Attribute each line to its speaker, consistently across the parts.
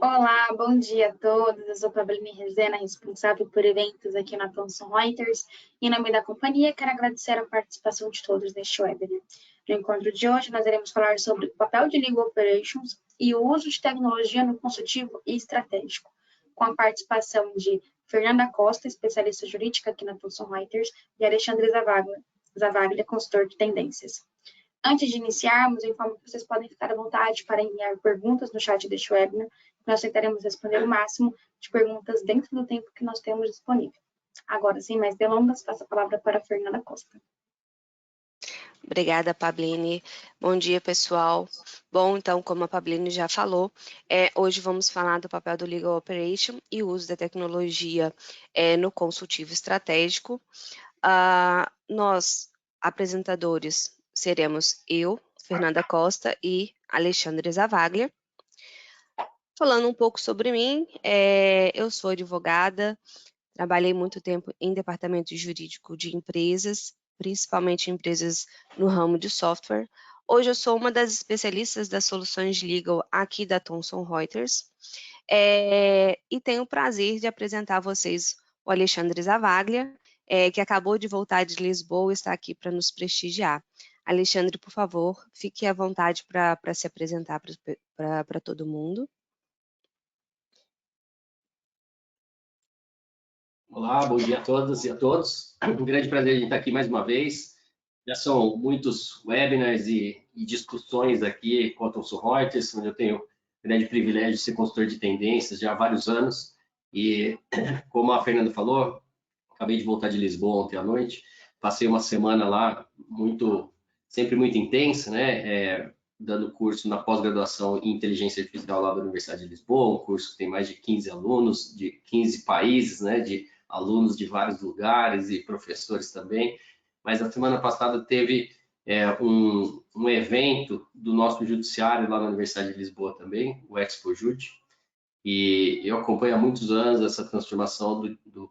Speaker 1: Olá, bom dia a todos. Eu sou Pablini Rezena, responsável por eventos aqui na Thomson Reuters. Em nome da companhia, quero agradecer a participação de todos neste webinar. No encontro de hoje, nós iremos falar sobre o papel de Legal Operations e o uso de tecnologia no consultivo e estratégico, com a participação de Fernanda Costa, especialista jurídica aqui na Thomson Reuters, e Alexandre Zavaglia, consultor de tendências. Antes de iniciarmos, eu informo que vocês podem ficar à vontade para enviar perguntas no chat deste webinar. Nós tentaremos responder o máximo de perguntas dentro do tempo que nós temos disponível. Agora, sem mais delongas, passo a palavra para a Fernanda Costa.
Speaker 2: Obrigada, Pablini. Bom dia, pessoal. Bom, então, como a Pablini já falou, hoje vamos falar do papel do Legal Operation e o uso da tecnologia no consultivo estratégico. Nós, apresentadores, seremos eu, Fernanda Costa e Alexandre Zavaglia. Falando um pouco sobre mim, eu sou advogada, trabalhei muito tempo em departamento jurídico de empresas, principalmente empresas no ramo de software. Hoje eu sou uma das especialistas das soluções legal aqui da Thomson Reuters e tenho o prazer de apresentar a vocês o Alexandre Zavaglia, que acabou de voltar de Lisboa e está aqui para nos prestigiar. Alexandre, por favor, fique à vontade para se apresentar para todo mundo.
Speaker 3: Olá, bom dia a todas e a todos. Um grande prazer em estar aqui mais uma vez. Já são muitos webinars e discussões aqui com a Thomson Reuters, onde eu tenho o grande privilégio de ser consultor de tendências já há vários anos. E, como a Fernanda falou, acabei de voltar de Lisboa ontem à noite. Passei uma semana lá sempre muito intensa, né? Dando curso na pós-graduação em Inteligência Artificial lá da Universidade de Lisboa, um curso que tem mais de 15 alunos, de 15 países, né? De alunos de vários lugares e professores também. Mas a semana passada teve um evento do nosso judiciário lá na Universidade de Lisboa também, o Expo Jud, e eu acompanho há muitos anos essa transformação do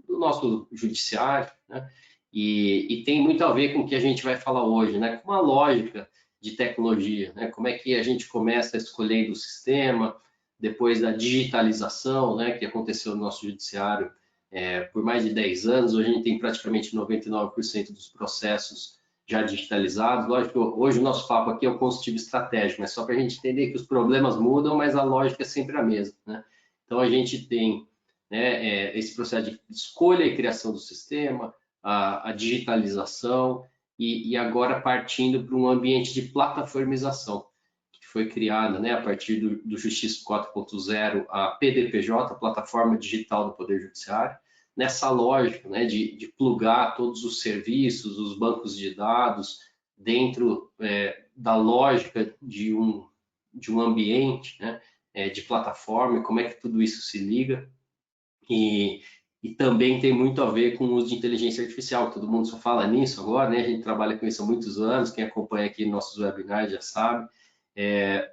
Speaker 3: nosso judiciário, né? E tem muito a ver com o que a gente vai falar hoje, né? Com a lógica de tecnologia, né? Como é que a gente começa escolhendo o sistema, depois da digitalização, né? Que aconteceu no nosso judiciário por mais de 10 anos. Hoje a gente tem praticamente 99% dos processos já digitalizados. Lógico que hoje o nosso papo aqui é o consultivo estratégico, mas só para a gente entender que os problemas mudam, mas a lógica é sempre a mesma, né? Então a gente tem, né, esse processo de escolha e criação do sistema, a digitalização e agora partindo para um ambiente de plataformização, que foi criada, né, a partir do Justiça 4.0, a PDPJ, a Plataforma Digital do Poder Judiciário, nessa lógica, né, de plugar todos os serviços, os bancos de dados dentro da lógica de um ambiente, né, de plataforma, como é que tudo isso se liga. E também tem muito a ver com o uso de inteligência artificial. Todo mundo só fala nisso agora, né? A gente trabalha com isso há muitos anos, quem acompanha aqui nossos webinars já sabe.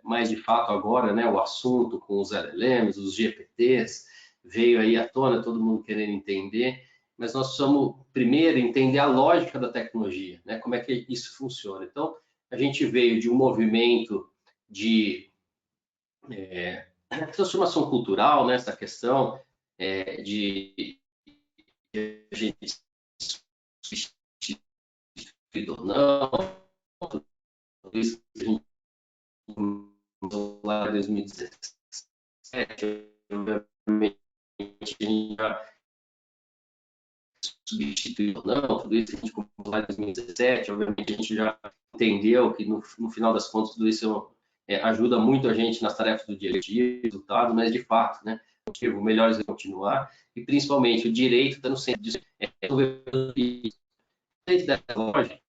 Speaker 3: Mas, de fato, agora, né, o assunto com os LLMs, os GPTs, veio aí à tona, todo mundo querendo entender, mas nós precisamos, primeiro, entender a lógica da tecnologia, né? Como é que isso funciona. Então, a gente veio de um movimento de transformação cultural, né, essa questão de a gente substituído ou não, tudo isso que a gente lá em 2017, obviamente a gente já substituído ou não, tudo isso que a gente começou lá em 2017, obviamente a gente já entendeu que no final das contas tudo isso ajuda muito a gente nas tarefas do dia a dia, resultado, mas de fato, né, o melhor é continuar, e principalmente o direito está no centro disso. Dessa lógica,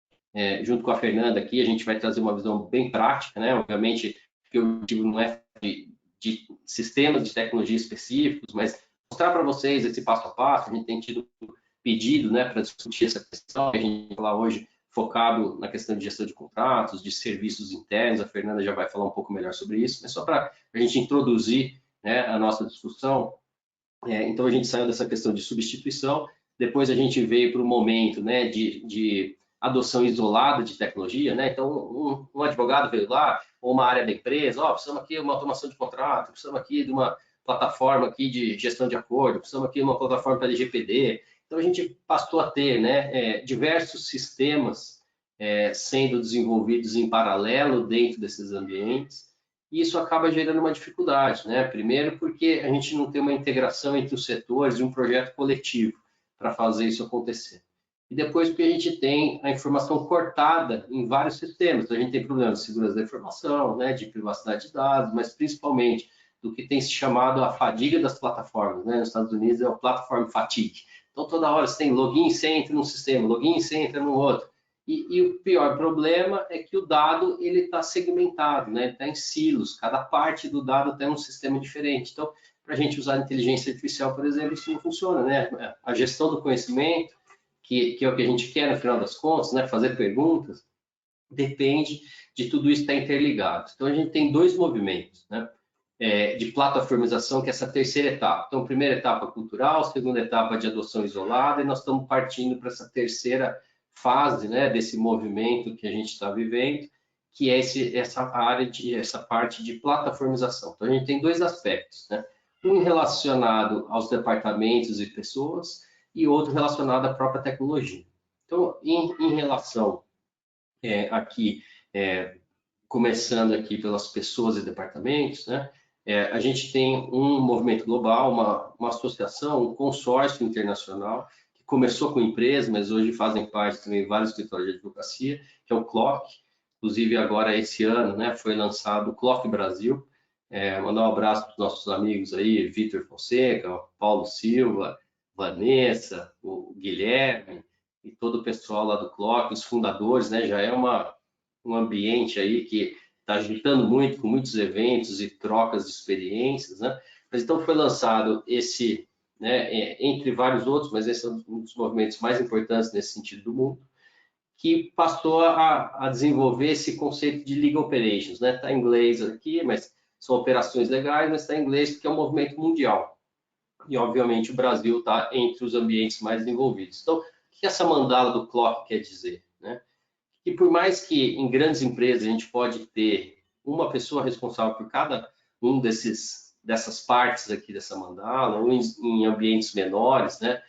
Speaker 3: junto com a Fernanda aqui, a gente vai trazer uma visão bem prática, né? Obviamente, que o objetivo não é de sistemas de tecnologia específicos, mas mostrar para vocês esse passo a passo. A gente tem tido pedido, né, para discutir essa questão. A gente vai falar hoje focado na questão de gestão de contratos, de serviços internos. A Fernanda já vai falar um pouco melhor sobre isso, mas só para a gente introduzir, né, a nossa discussão. Então, a gente saiu dessa questão de substituição, depois a gente veio para o momento, né, de adoção isolada de tecnologia, né? Então, um advogado veio lá, ou uma área da empresa, precisamos aqui de uma automação de contrato, precisamos aqui de uma plataforma aqui de gestão de acordo, precisamos aqui de uma plataforma para LGPD. Então, a gente passou a ter, né, diversos sistemas sendo desenvolvidos em paralelo dentro desses ambientes, e isso acaba gerando uma dificuldade, né? Primeiro, porque a gente não tem uma integração entre os setores de um projeto coletivo para fazer isso acontecer. E depois, porque a gente tem a informação cortada em vários sistemas. Então, a gente tem problemas de segurança da informação, né, de privacidade de dados, mas principalmente do que tem se chamado a fadiga das plataformas, né? Nos Estados Unidos é o platform fatigue. Então, toda hora você tem login e senha entra num sistema, login e senha entra no outro. E o pior problema é que o dado ele está segmentado, né? Está em silos, cada parte do dado tem um sistema diferente. Então, para a gente usar a inteligência artificial, por exemplo, isso não funciona, né? A gestão do conhecimento, que é o que a gente quer no final das contas, né? Fazer perguntas, depende de tudo isso estar interligado. Então, a gente tem dois movimentos, né? De plataformização, que é essa terceira etapa. Então, primeira etapa cultural, segunda etapa de adoção isolada, e nós estamos partindo para essa terceira fase, né, desse movimento que a gente está vivendo, que é essa parte de plataformização. Então, a gente tem dois aspectos, né? Um relacionado aos departamentos e pessoas e outro relacionado à própria tecnologia. Então, em relação aqui, começando aqui pelas pessoas e departamentos, né? A gente tem um movimento global, uma associação, um consórcio internacional, que começou com empresas, mas hoje fazem parte também de vários escritórios de advocacia, que é o CLOC. Inclusive, agora, esse ano, né, foi lançado o CLOC Brasil. Mandar um abraço para os nossos amigos aí, Vitor Fonseca, Paulo Silva, Vanessa, o Guilherme e todo o pessoal lá do CLOC, os fundadores, né, já é um ambiente aí que está agitando muito, com muitos eventos e trocas de experiências, né? Mas então foi lançado esse, né, entre vários outros, mas esse é um dos movimentos mais importantes nesse sentido do mundo, que passou a desenvolver esse conceito de legal operations, né? Está em inglês aqui, mas são operações legais, mas está em inglês porque é um movimento mundial. E, obviamente, o Brasil está entre os ambientes mais desenvolvidos. Então, o que essa mandala do CLOC quer dizer, né? E por mais que em grandes empresas a gente pode ter uma pessoa responsável por cada um dessas partes aqui dessa mandala, ou em ambientes menores, né,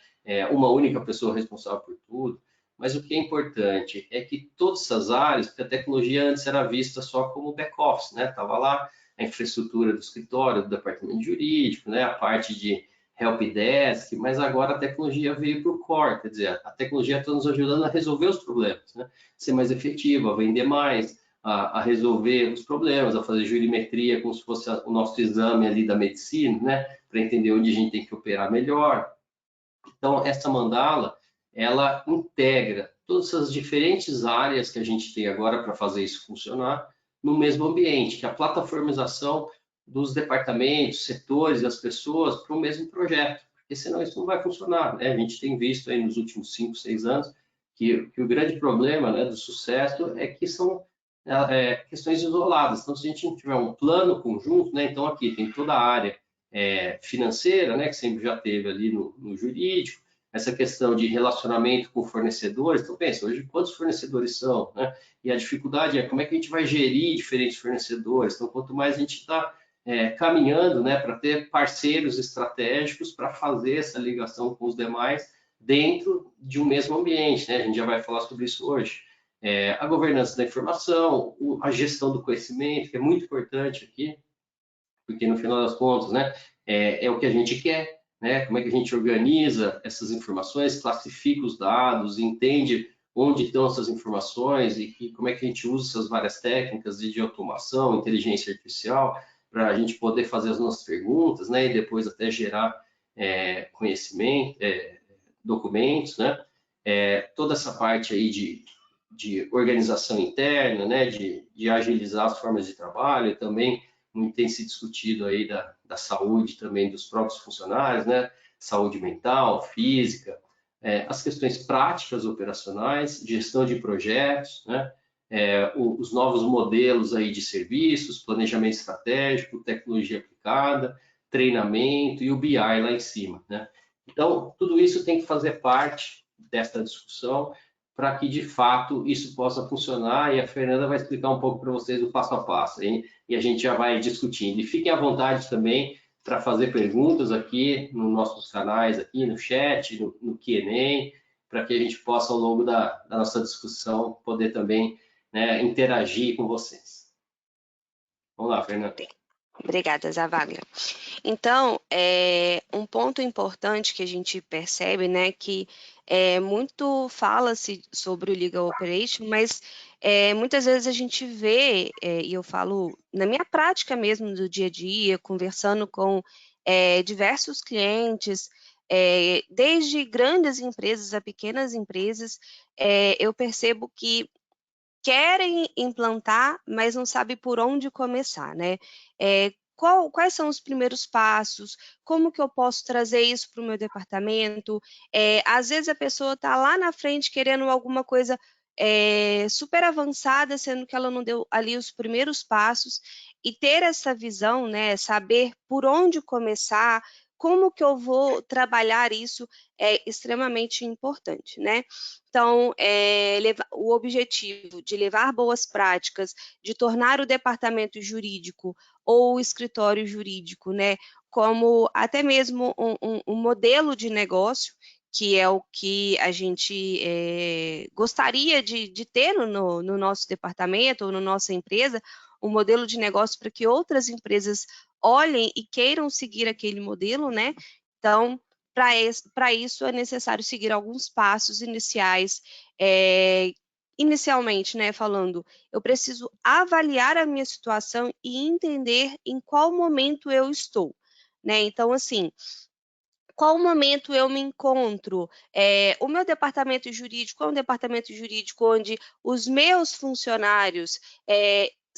Speaker 3: uma única pessoa responsável por tudo, mas o que é importante é que todas essas áreas, porque a tecnologia antes era vista só como back-office, né, estava lá a infraestrutura do escritório, do departamento jurídico, né, a parte de helpdesk, mas agora a tecnologia veio para o core, quer dizer, a tecnologia está nos ajudando a resolver os problemas, né? Ser mais efetivo, a vender mais, a resolver os problemas, a fazer jurimetria como se fosse o nosso exame ali da medicina, né? Para entender onde a gente tem que operar melhor. Então, essa mandala, ela integra todas essas diferentes áreas que a gente tem agora para fazer isso funcionar no mesmo ambiente, que é a plataformização dos departamentos, setores, das pessoas para o mesmo projeto, porque senão isso não vai funcionar, né? A gente tem visto aí nos últimos 5, 6 anos que o grande problema, né, do sucesso é que são questões isoladas. Então, se a gente não tiver um plano conjunto, né, então aqui tem toda a área financeira, né, que sempre já teve ali no jurídico, essa questão de relacionamento com fornecedores. Então, pensa, hoje quantos fornecedores são, né? E a dificuldade é como é que a gente vai gerir diferentes fornecedores. Então, quanto mais a gente está caminhando, né, para ter parceiros estratégicos para fazer essa ligação com os demais dentro de um mesmo ambiente, né? A gente já vai falar sobre isso hoje. A governança da informação, a gestão do conhecimento, que é muito importante aqui, porque no final das contas, né, é o que a gente quer, né? Como é que a gente organiza essas informações, classifica os dados, entende onde estão essas informações e como é que a gente usa essas várias técnicas de automação, inteligência artificial, para a gente poder fazer as nossas perguntas, né? E depois até gerar conhecimento, documentos, né? Toda essa parte aí de organização interna, né? De agilizar as formas de trabalho, e também muito tem se discutido aí da saúde também dos próprios funcionários, né? Saúde mental, física, as questões práticas operacionais, gestão de projetos, né? Os novos modelos aí de serviços, planejamento estratégico, tecnologia aplicada, treinamento e o BI lá em cima, né? Então, tudo isso tem que fazer parte desta discussão para que, de fato, isso possa funcionar, e a Fernanda vai explicar um pouco para vocês o passo a passo, hein? E a gente já vai discutindo. E fiquem à vontade também para fazer perguntas aqui nos nossos canais, aqui no chat, no Q&A, para que a gente possa, ao longo da nossa discussão, poder também, né, interagir com vocês. Vamos lá, Fernanda.
Speaker 2: Obrigada, Zavaglia. Então, um ponto importante que a gente percebe, né, que muito fala-se sobre o Legal Operation, mas muitas vezes a gente vê, e eu falo na minha prática mesmo do dia a dia, conversando com diversos clientes, desde grandes empresas a pequenas empresas, eu percebo que querem implantar, mas não sabem por onde começar, né? Quais são os primeiros passos? Como que eu posso trazer isso para o meu departamento? Às vezes a pessoa está lá na frente querendo alguma coisa super avançada, sendo que ela não deu ali os primeiros passos, e ter essa visão, né? Saber por onde começar, como que eu vou trabalhar isso é extremamente importante, né? Então, o objetivo de levar boas práticas, de tornar o departamento jurídico ou o escritório jurídico, né, como até mesmo um modelo de negócio, que é o que a gente gostaria de ter no nosso departamento ou na nossa empresa, um modelo de negócio para que outras empresas olhem e queiram seguir aquele modelo, né? Então, para isso é necessário seguir alguns passos iniciais. Inicialmente, né, falando, eu preciso avaliar a minha situação e entender em qual momento eu estou, né? Então, assim, qual momento eu me encontro? O meu departamento jurídico é um departamento jurídico onde os meus funcionários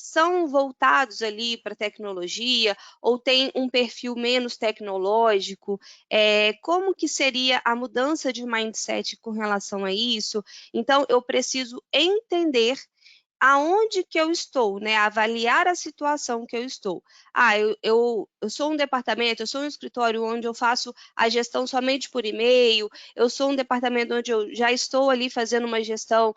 Speaker 2: são voltados ali para tecnologia ou tem um perfil menos tecnológico? Como que seria a mudança de mindset com relação a isso? Então, eu preciso entender aonde que eu estou, né? Avaliar a situação que eu estou. Eu sou um departamento, eu sou um escritório onde eu faço a gestão somente por e-mail, eu sou um departamento onde eu já estou ali fazendo uma gestão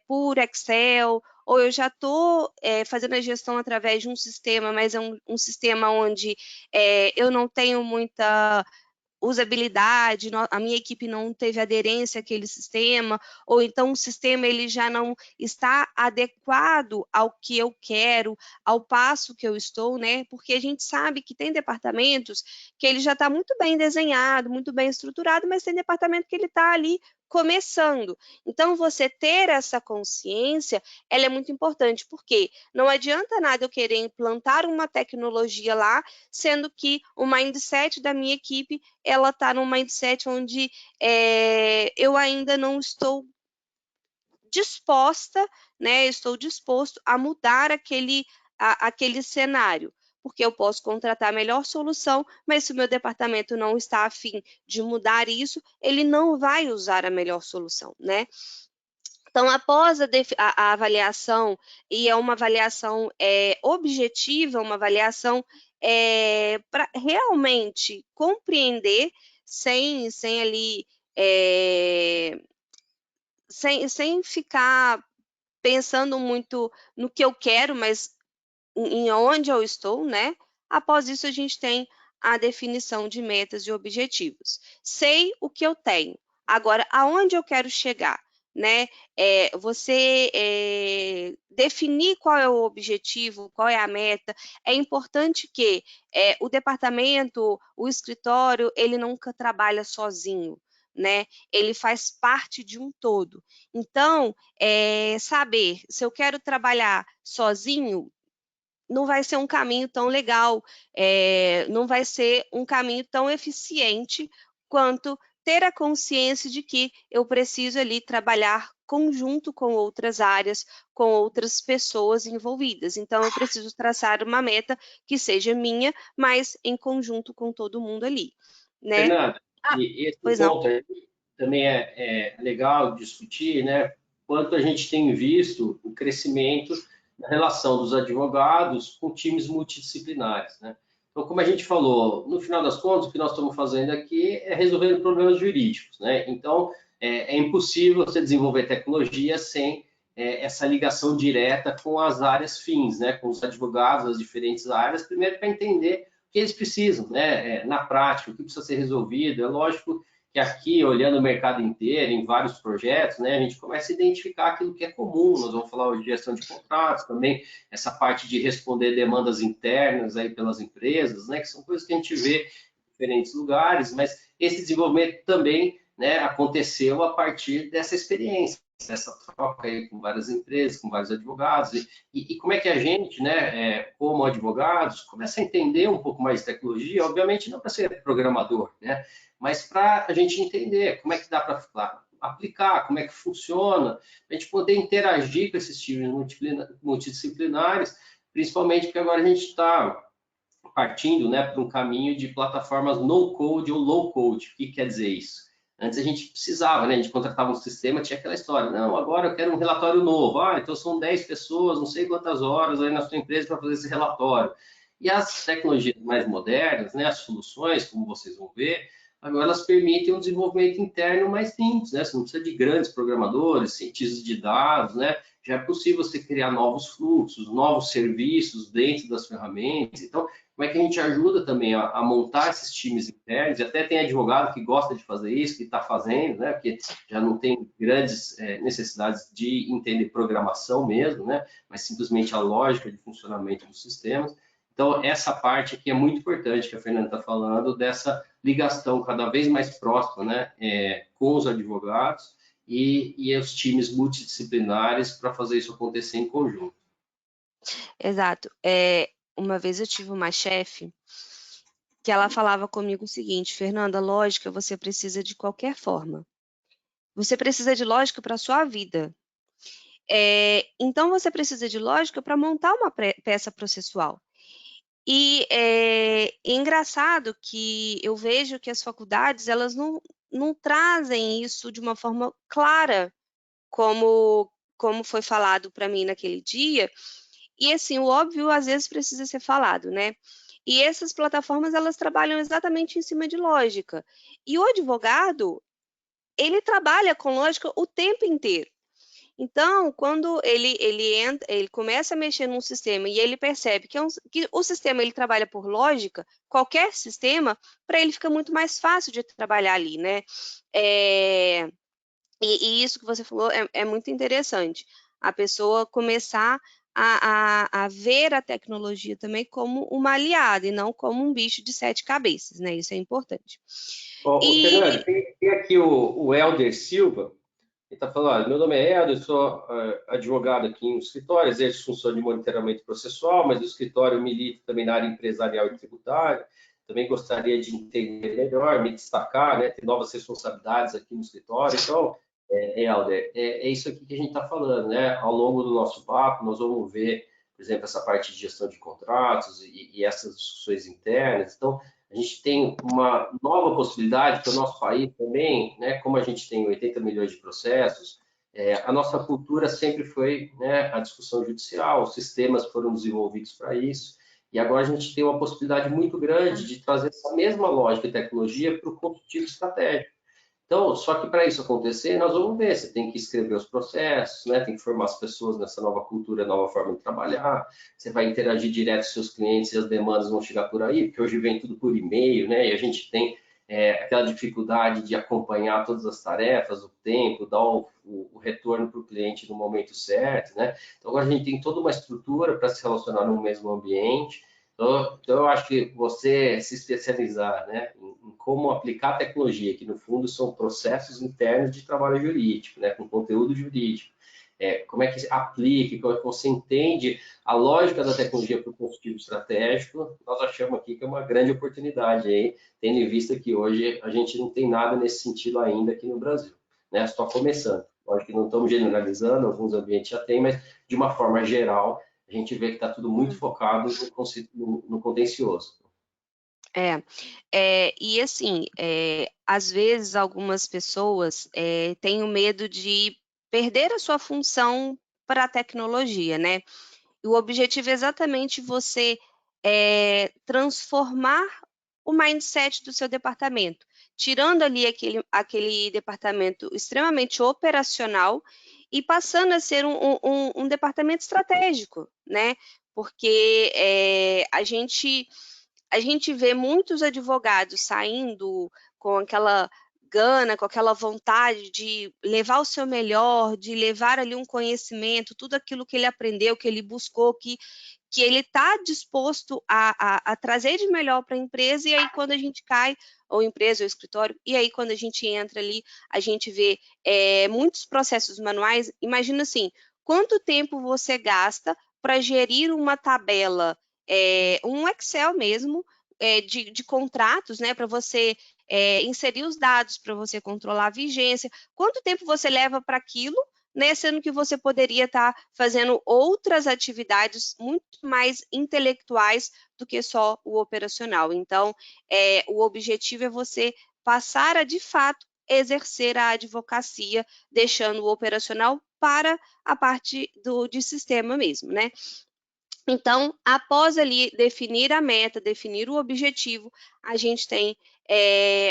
Speaker 2: por Excel, ou eu já estou fazendo a gestão através de um sistema, mas é um sistema onde eu não tenho muita usabilidade, a minha equipe não teve aderência àquele sistema, ou então o sistema ele já não está adequado ao que eu quero, ao passo que eu estou, né? Porque a gente sabe que tem departamentos que ele já está muito bem desenhado, muito bem estruturado, mas tem departamento que ele está ali começando. Então, você ter essa consciência, ela é muito importante, porque não adianta nada eu querer implantar uma tecnologia lá, sendo que o mindset da minha equipe ela está num mindset onde eu ainda não estou disposta, né? Estou disposto a mudar aquele cenário, porque eu posso contratar a melhor solução, mas se o meu departamento não está a fim de mudar isso, ele não vai usar a melhor solução, né? Então, após a avaliação, e é uma avaliação objetiva, uma avaliação para realmente compreender, sem ali, sem ficar pensando muito no que eu quero, mas em onde eu estou, né? Após isso, a gente tem a definição de metas e objetivos. Sei o que eu tenho. Agora, aonde eu quero chegar? Né? Você definir qual é o objetivo, qual é a meta. É importante que o departamento, o escritório, ele nunca trabalha sozinho, né? Ele faz parte de um todo. Então, saber se eu quero trabalhar sozinho, não vai ser um caminho tão legal, não vai ser um caminho tão eficiente quanto ter a consciência de que eu preciso ali trabalhar conjunto com outras áreas, com outras pessoas envolvidas. Então, eu preciso traçar uma meta que seja minha, mas em conjunto com todo mundo ali, né?
Speaker 3: Fernanda, e esse
Speaker 2: Pois não.
Speaker 3: ponto aí também é legal discutir, né? Quanto a gente tem visto o crescimento da relação dos advogados com times multidisciplinares, né? Então, como a gente falou, no final das contas, o que nós estamos fazendo aqui é resolvendo problemas jurídicos, né? Então, é impossível você desenvolver tecnologia sem essa ligação direta com as áreas fins, né, com os advogados das diferentes áreas, primeiro para entender o que eles precisam, né, na prática, o que precisa ser resolvido. É lógico que aqui, olhando o mercado inteiro, em vários projetos, né, a gente começa a identificar aquilo que é comum. Nós vamos falar hoje de gestão de contratos, também essa parte de responder demandas internas aí pelas empresas, né, que são coisas que a gente vê em diferentes lugares, mas esse desenvolvimento também, né, aconteceu a partir dessa experiência, essa troca aí com várias empresas, com vários advogados, e como é que a gente, né, como advogados, começa a entender um pouco mais de tecnologia, obviamente não para ser programador, né, mas para a gente entender como é que dá para aplicar, como é que funciona, para a gente poder interagir com esses times multidisciplinares, principalmente porque agora a gente está partindo, né, para um caminho de plataformas no-code ou low-code. O que quer dizer isso? Antes a gente precisava, né? A gente contratava um sistema, tinha aquela história. Não, agora eu quero um relatório novo. Ah, então são 10 pessoas, não sei quantas horas aí na sua empresa para fazer esse relatório. E as tecnologias mais modernas, né? As soluções, como vocês vão ver, agora elas permitem um desenvolvimento interno mais simples, né? Você não precisa de grandes programadores, cientistas de dados, né? Já é possível você criar novos fluxos, novos serviços dentro das ferramentas. Então, como é que a gente ajuda também a montar esses times internos, e até tem advogado que gosta de fazer isso, que está fazendo, né, porque já não tem grandes necessidades de entender programação mesmo, né, mas simplesmente a lógica de funcionamento dos sistemas. Então, essa parte aqui é muito importante que a Fernanda está falando, dessa ligação cada vez mais próxima, né, com os advogados e os times multidisciplinares para fazer isso acontecer em conjunto.
Speaker 2: Exato. Uma vez eu tive uma chefe que ela falava comigo o seguinte: Fernanda, lógica você precisa de qualquer forma. Você precisa de lógica para a sua vida. Então você precisa de lógica para montar uma peça processual. E é engraçado que eu vejo que as faculdades elas não trazem isso de uma forma clara, como foi falado para mim naquele dia. E assim, o óbvio às vezes precisa ser falado, né? E essas plataformas, elas trabalham exatamente em cima de lógica. E o advogado, ele trabalha com lógica o tempo inteiro. Então, quando ele começa a mexer num sistema e ele percebe que o sistema ele trabalha por lógica, qualquer sistema, para ele fica muito mais fácil de trabalhar ali, né? E isso que você falou é muito interessante. A pessoa começar a ver a tecnologia também como uma aliada e não como um bicho de 7 cabeças, né? Isso é importante.
Speaker 3: Fernando, tem aqui o Helder Silva, ele está falando: olha, meu nome é Helder, eu sou advogado aqui em um escritório, exerço função de monitoramento processual, mas o escritório milita também na área empresarial e tributária. Também gostaria de entender melhor, me destacar, né, ter novas responsabilidades aqui no escritório. Então, Helder, é isso aqui que a gente está falando, né? Ao longo do nosso papo, nós vamos ver, por exemplo, essa parte de gestão de contratos e essas discussões internas. Então, a gente tem uma nova possibilidade que o nosso país também, né, como a gente tem 80 milhões de processos, a nossa cultura sempre foi, né, a discussão judicial, os sistemas foram desenvolvidos para isso, e agora a gente tem uma possibilidade muito grande de trazer essa mesma lógica e tecnologia para o consultivo estratégico. Então, só que para isso acontecer, nós vamos ver, você tem que escrever os processos, né? Tem que formar as pessoas nessa nova cultura, nova forma de trabalhar, você vai interagir direto com seus clientes e as demandas vão chegar por aí, porque hoje vem tudo por e-mail, né? E a gente tem aquela dificuldade de acompanhar todas as tarefas, o tempo, dar o retorno para o cliente no momento certo, né? Então, agora a gente tem toda uma estrutura para se relacionar no mesmo ambiente. Então, eu acho que você se especializar, né, em como aplicar a tecnologia, que no fundo são processos internos de trabalho jurídico, né, com conteúdo jurídico, como é que aplica, como é que você entende a lógica da tecnologia para o consultivo estratégico, nós achamos aqui que é uma grande oportunidade aí, tendo em vista que hoje a gente não tem nada nesse sentido ainda aqui no Brasil, né, só começando. Lógico que não estamos generalizando, alguns ambientes já têm, mas de uma forma geral, a gente vê que está tudo muito focado no contencioso.
Speaker 2: E assim, às vezes algumas pessoas têm o medo de perder a sua função para a tecnologia, né? E o objetivo é exatamente você transformar o mindset do seu departamento. tirando ali aquele departamento extremamente operacional e passando a ser um departamento estratégico, né? Porque a gente vê muitos advogados saindo com aquela gana, com aquela vontade de levar o seu melhor, de levar ali um conhecimento, tudo aquilo que ele aprendeu, que ele buscou, que ele está disposto a trazer de melhor para a empresa, e aí quando a gente cai, ou empresa, ou escritório, e aí quando a gente entra ali, a gente vê muitos processos manuais. Imagina assim, quanto tempo você gasta para gerir uma tabela, um Excel mesmo, de contratos, né, para você inserir os dados, para você controlar a vigência, quanto tempo você leva para aquilo, né, sendo que você poderia estar fazendo outras atividades muito mais intelectuais do que só o operacional. Então, o objetivo é você passar a, de fato, exercer a advocacia, deixando o operacional para a parte de sistema mesmo, né? Então, após ali definir a meta, definir o objetivo, a gente tem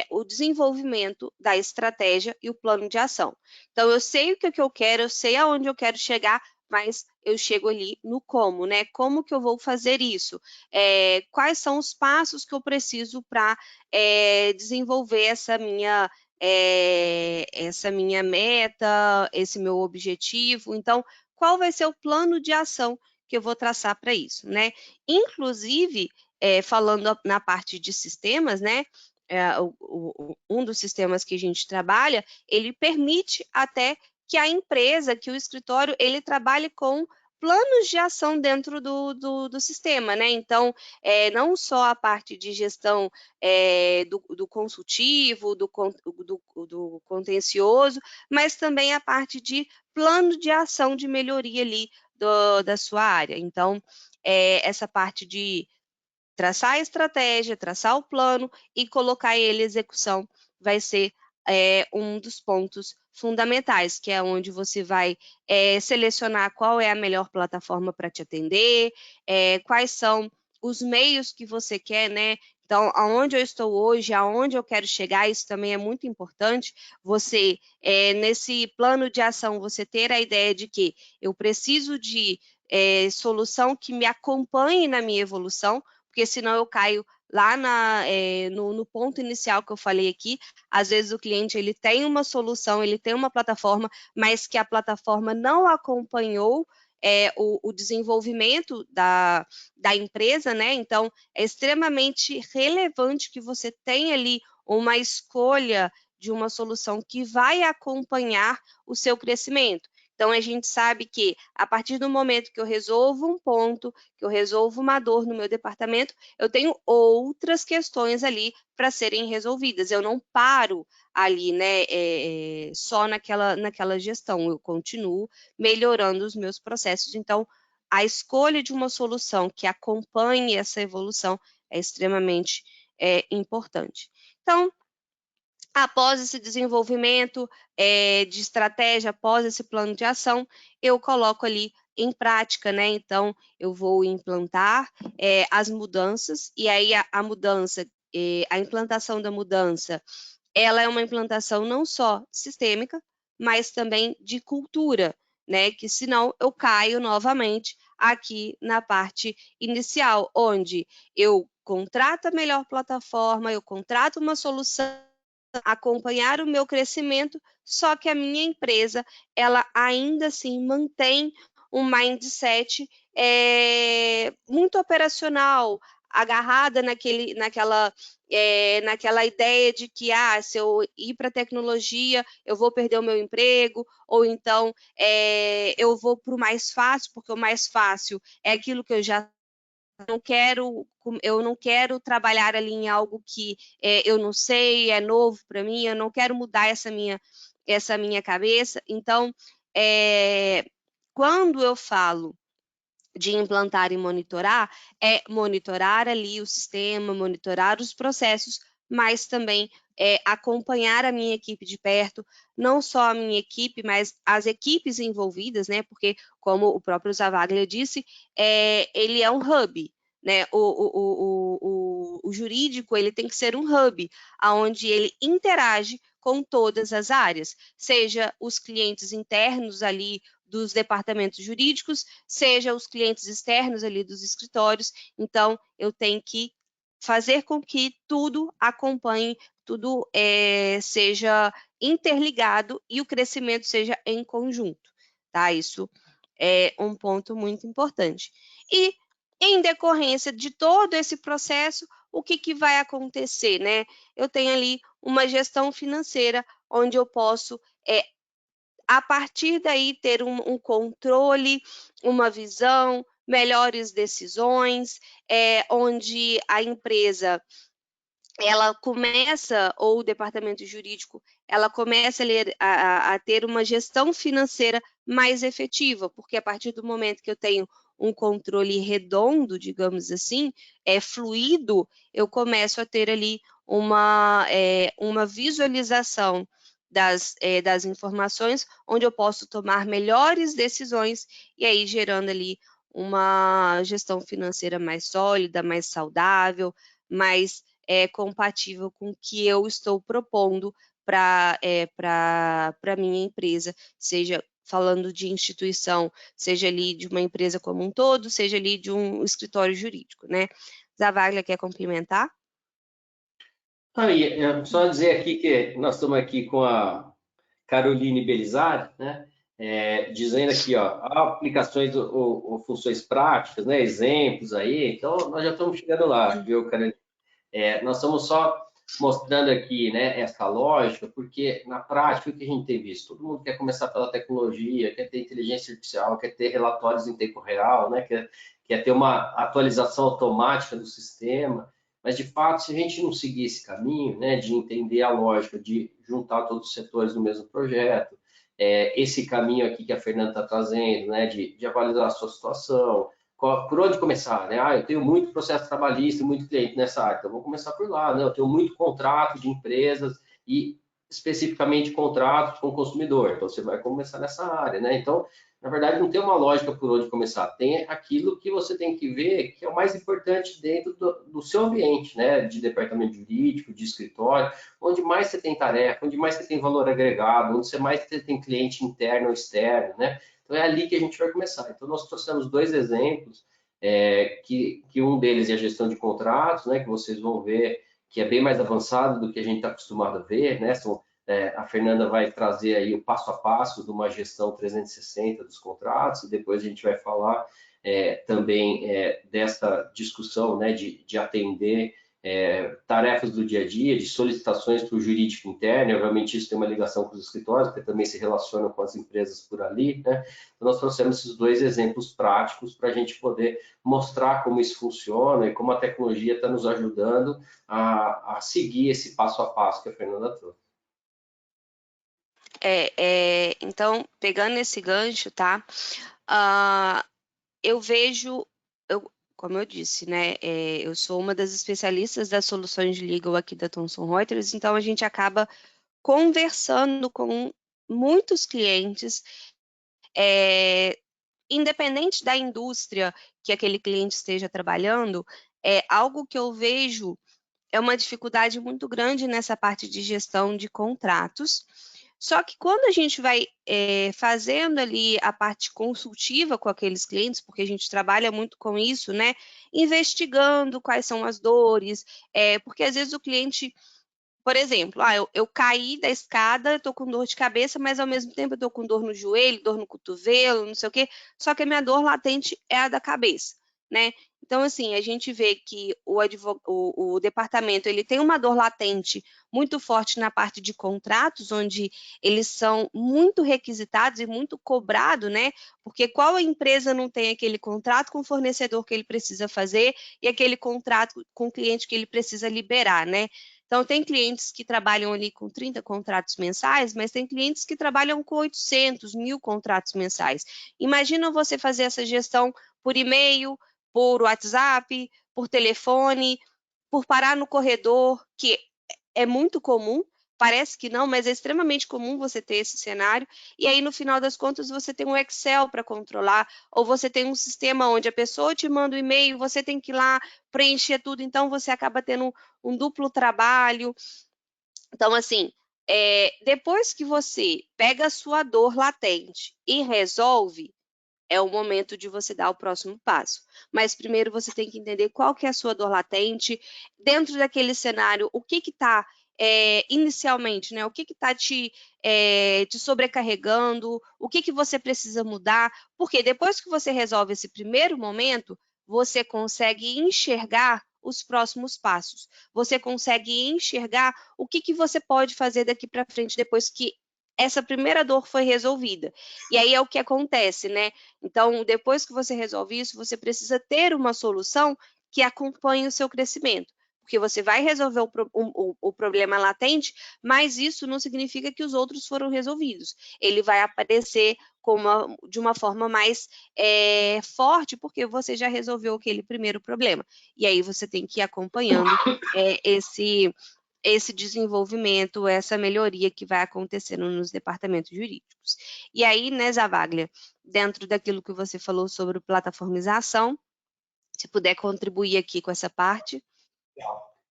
Speaker 2: o desenvolvimento da estratégia e o plano de ação. Então, eu sei o que eu quero, eu sei aonde eu quero chegar, mas eu chego ali no como, né? Como que eu vou fazer isso? Quais são os passos que eu preciso para desenvolver essa minha meta, esse meu objetivo? Então, qual vai ser o plano de ação que eu vou traçar para isso, né? Inclusive, falando na parte de sistemas, né? Um dos sistemas que a gente trabalha, ele permite até que a empresa, que o escritório, ele trabalhe com planos de ação dentro do sistema, né? Então, não só a parte de gestão do consultivo, do contencioso, mas também a parte de plano de ação de melhoria ali da sua área. Então, essa parte de traçar a estratégia, traçar o plano e colocar ele em execução vai ser um dos pontos fundamentais, que é onde você vai selecionar qual é a melhor plataforma para te atender, quais são os meios que você quer, né? Então, aonde eu estou hoje, aonde eu quero chegar, isso também é muito importante. Você, nesse plano de ação, você ter a ideia de que eu preciso de solução que me acompanhe na minha evolução, porque senão eu caio lá no ponto inicial que eu falei aqui. Às vezes o cliente ele tem uma solução, ele tem uma plataforma, mas que a plataforma não acompanhou o desenvolvimento da empresa, né? Então, é extremamente relevante que você tenha ali uma escolha de uma solução que vai acompanhar o seu crescimento. Então, a gente sabe que, a partir do momento que eu resolvo um ponto, que eu resolvo uma dor no meu departamento, eu tenho outras questões ali para serem resolvidas. Eu não paro ali, né, só naquela gestão. Eu continuo melhorando os meus processos. Então, a escolha de uma solução que acompanhe essa evolução é extremamente importante. Então, após esse desenvolvimento de estratégia, após esse plano de ação, eu coloco ali em prática, né? Então, eu vou implantar as mudanças, e aí a mudança, a implantação da mudança, ela é uma implantação não só sistêmica, mas também de cultura, né? Que senão eu caio novamente aqui na parte inicial, onde eu contrato a melhor plataforma, eu contrato uma solução, acompanhar o meu crescimento, só que a minha empresa, ela ainda assim mantém um mindset muito operacional, agarrada naquela ideia de que se eu ir para a tecnologia, eu vou perder o meu emprego, ou então eu vou para o mais fácil, porque o mais fácil é aquilo que eu já eu não quero trabalhar ali em algo que eu não sei, é novo para mim, eu não quero mudar essa minha cabeça. Então, quando eu falo de implantar e monitorar, é monitorar ali o sistema, monitorar os processos, mas também acompanhar a minha equipe de perto, não só a minha equipe, mas as equipes envolvidas, né? Porque, como o próprio Zavaglia disse, ele é um hub, né? o jurídico ele tem que ser um hub, onde ele interage com todas as áreas, seja os clientes internos ali dos departamentos jurídicos, seja os clientes externos ali dos escritórios. Então, eu tenho que fazer com que tudo acompanhe, tudo seja interligado e o crescimento seja em conjunto, tá? Isso é um ponto muito importante. E, em decorrência de todo esse processo, o que vai acontecer, né? Eu tenho ali uma gestão financeira onde eu posso, a partir daí, ter um controle, uma visão, melhores decisões, onde a empresa ela começa, ou o departamento jurídico, ela começa a ter uma gestão financeira mais efetiva, porque a partir do momento que eu tenho um controle redondo, digamos assim, fluido, eu começo a ter ali uma visualização das informações, onde eu posso tomar melhores decisões, e aí gerando ali uma gestão financeira mais sólida, mais saudável, mais compatível com o que eu estou propondo para a minha empresa, seja falando de instituição, seja ali de uma empresa como um todo, seja ali de um escritório jurídico, né? Zavaglia, quer complementar?
Speaker 3: Só dizer aqui que nós estamos aqui com a Caroline Belizari, né? Dizendo aqui, ó, aplicações ou funções práticas, né? Exemplos aí. Então, nós já estamos chegando lá, viu, Caroline? Nós estamos só mostrando aqui, né, essa lógica, porque na prática o que a gente tem visto? Todo mundo quer começar pela tecnologia, quer ter inteligência artificial, quer ter relatórios em tempo real, né, quer ter uma atualização automática do sistema, mas de fato, se a gente não seguir esse caminho, né, de entender a lógica, de juntar todos os setores no mesmo projeto, esse caminho aqui que a Fernanda está trazendo, né, de avaliar a sua situação, por onde começar, né? Eu tenho muito processo trabalhista, muito cliente nessa área, então eu vou começar por lá, né? Eu tenho muito contrato de empresas e especificamente contratos com o consumidor, então você vai começar nessa área, né? Então, na verdade, não tem uma lógica por onde começar, tem aquilo que você tem que ver que é o mais importante dentro do seu ambiente, né? De departamento jurídico, de escritório, onde mais você tem tarefa, onde mais você tem valor agregado, onde mais você tem cliente interno ou externo, né? Então, é ali que a gente vai começar. Então, nós trouxemos dois exemplos, que um deles é a gestão de contratos, né, que vocês vão ver que é bem mais avançado do que a gente está acostumado a ver, né? A Fernanda vai trazer aí o passo a passo de uma gestão 360 dos contratos, e depois a gente vai falar também dessa discussão, né, de atender tarefas do dia a dia, de solicitações para o jurídico interno, e, obviamente isso tem uma ligação com os escritórios, porque também se relacionam com as empresas por ali, né? Então, nós trouxemos esses dois exemplos práticos para a gente poder mostrar como isso funciona e como a tecnologia está nos ajudando a seguir esse passo a passo que a Fernanda trouxe.
Speaker 2: Então, pegando esse gancho, tá? Eu vejo, como eu disse, né? Eu sou uma das especialistas das soluções de legal aqui da Thomson Reuters, então a gente acaba conversando com muitos clientes, independente da indústria que aquele cliente esteja trabalhando, algo que eu vejo é uma dificuldade muito grande nessa parte de gestão de contratos. Só que quando a gente vai fazendo ali a parte consultiva com aqueles clientes, porque a gente trabalha muito com isso, né? Investigando quais são as dores, porque às vezes o cliente, por exemplo, eu caí da escada, eu tô com dor de cabeça, mas ao mesmo tempo eu tô com dor no joelho, dor no cotovelo, não sei o quê, só que a minha dor latente é a da cabeça, né? Então, assim, a gente vê que o departamento ele tem uma dor latente muito forte na parte de contratos, onde eles são muito requisitados e muito cobrados, né? Porque qual empresa não tem aquele contrato com o fornecedor que ele precisa fazer e aquele contrato com o cliente que ele precisa liberar, né? Então, tem clientes que trabalham ali com 30 contratos mensais, mas tem clientes que trabalham com 800, 1.000 contratos mensais. Imagina você fazer essa gestão por e-mail, por WhatsApp, por telefone, por parar no corredor, que é muito comum, parece que não, mas é extremamente comum você ter esse cenário, e aí no final das contas você tem um Excel para controlar, ou você tem um sistema onde a pessoa te manda um e-mail, você tem que ir lá preencher tudo, então você acaba tendo um duplo trabalho. Então, assim, depois que você pega a sua dor latente e resolve, é o momento de você dar o próximo passo. Mas primeiro você tem que entender qual que é a sua dor latente, dentro daquele cenário, o que está inicialmente, né? O que está te sobrecarregando, o que você precisa mudar, porque depois que você resolve esse primeiro momento, você consegue enxergar os próximos passos. Você consegue enxergar o que você pode fazer daqui para frente depois que essa primeira dor foi resolvida. E aí é o que acontece, né? Então, depois que você resolve isso, você precisa ter uma solução que acompanhe o seu crescimento. Porque você vai resolver o problema latente, mas isso não significa que os outros foram resolvidos. Ele vai aparecer de uma forma mais forte, porque você já resolveu aquele primeiro problema. E aí você tem que ir acompanhando esse desenvolvimento, essa melhoria que vai acontecendo nos departamentos jurídicos. E aí, né, Zavaglia, dentro daquilo que você falou sobre plataformização, se puder contribuir aqui com essa parte.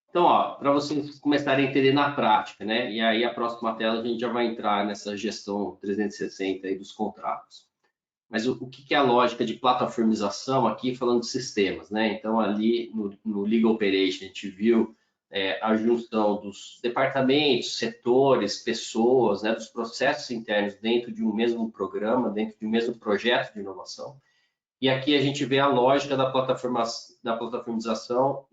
Speaker 3: Então, para vocês começarem a entender na prática, né? E aí a próxima tela a gente já vai entrar nessa gestão 360 aí dos contratos. Mas o que é a lógica de plataformização aqui, falando de sistemas, né? Então, ali no Legal Operation, a gente viu a junção dos departamentos, setores, pessoas, né, dos processos internos dentro de um mesmo programa, dentro de um mesmo projeto de inovação. E aqui a gente vê a lógica da plataformização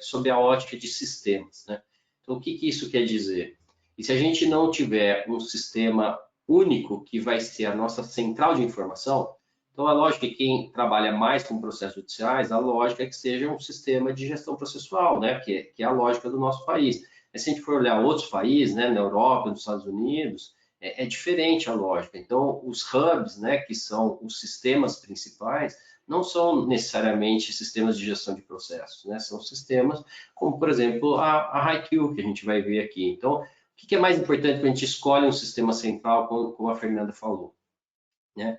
Speaker 3: sob a ótica de sistemas, né? Então, o que isso quer dizer? E se a gente não tiver um sistema único que vai ser a nossa central de informação, então a lógica é que quem trabalha mais com processos judiciais, a lógica é que seja um sistema de gestão processual, né? Que é a lógica do nosso país. Mas se a gente for olhar outros países, né, na Europa, nos Estados Unidos, é diferente a lógica. Então, os hubs, né, que são os sistemas principais, não são necessariamente sistemas de gestão de processos, né? São sistemas como, por exemplo, a HighQ, que a gente vai ver aqui. Então, o que é mais importante quando a gente escolhe um sistema central, como a Fernanda falou, né?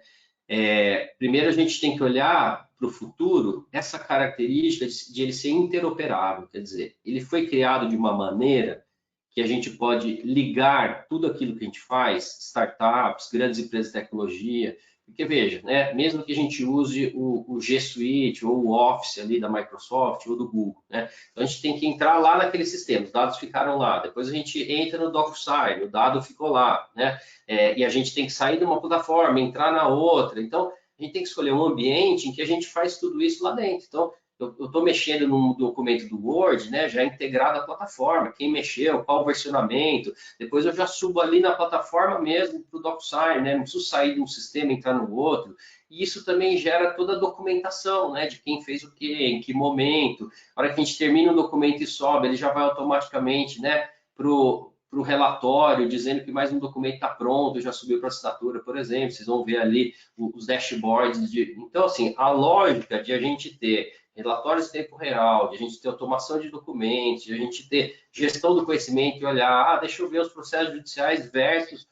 Speaker 3: Primeiro, a gente tem que olhar para o futuro essa característica de ele ser interoperável, quer dizer, ele foi criado de uma maneira que a gente pode ligar tudo aquilo que a gente faz, startups, grandes empresas de tecnologia, porque veja, né, mesmo que a gente use o G Suite ou o Office ali da Microsoft ou do Google, né, então a gente tem que entrar lá naquele sistema, os dados ficaram lá, depois a gente entra no DocuSign, o dado ficou lá, né, e a gente tem que sair de uma plataforma, entrar na outra, então a gente tem que escolher um ambiente em que a gente faz tudo isso lá dentro. Então, eu estou mexendo num documento do Word, né, já integrado à plataforma, quem mexeu, qual o versionamento, depois eu já subo ali na plataforma mesmo para o DocuSign, né, não preciso sair de um sistema e entrar no outro, e isso também gera toda a documentação, né, de quem fez o quê, em que momento, a hora que a gente termina o documento e sobe, ele já vai automaticamente, né, para o relatório, dizendo que mais um documento está pronto, já subiu para assinatura, por exemplo, vocês vão ver ali os dashboards. Então, assim, a lógica de a gente ter relatórios em tempo real, de a gente ter automação de documentos, de a gente ter gestão do conhecimento e olhar, deixa eu ver os processos judiciais versus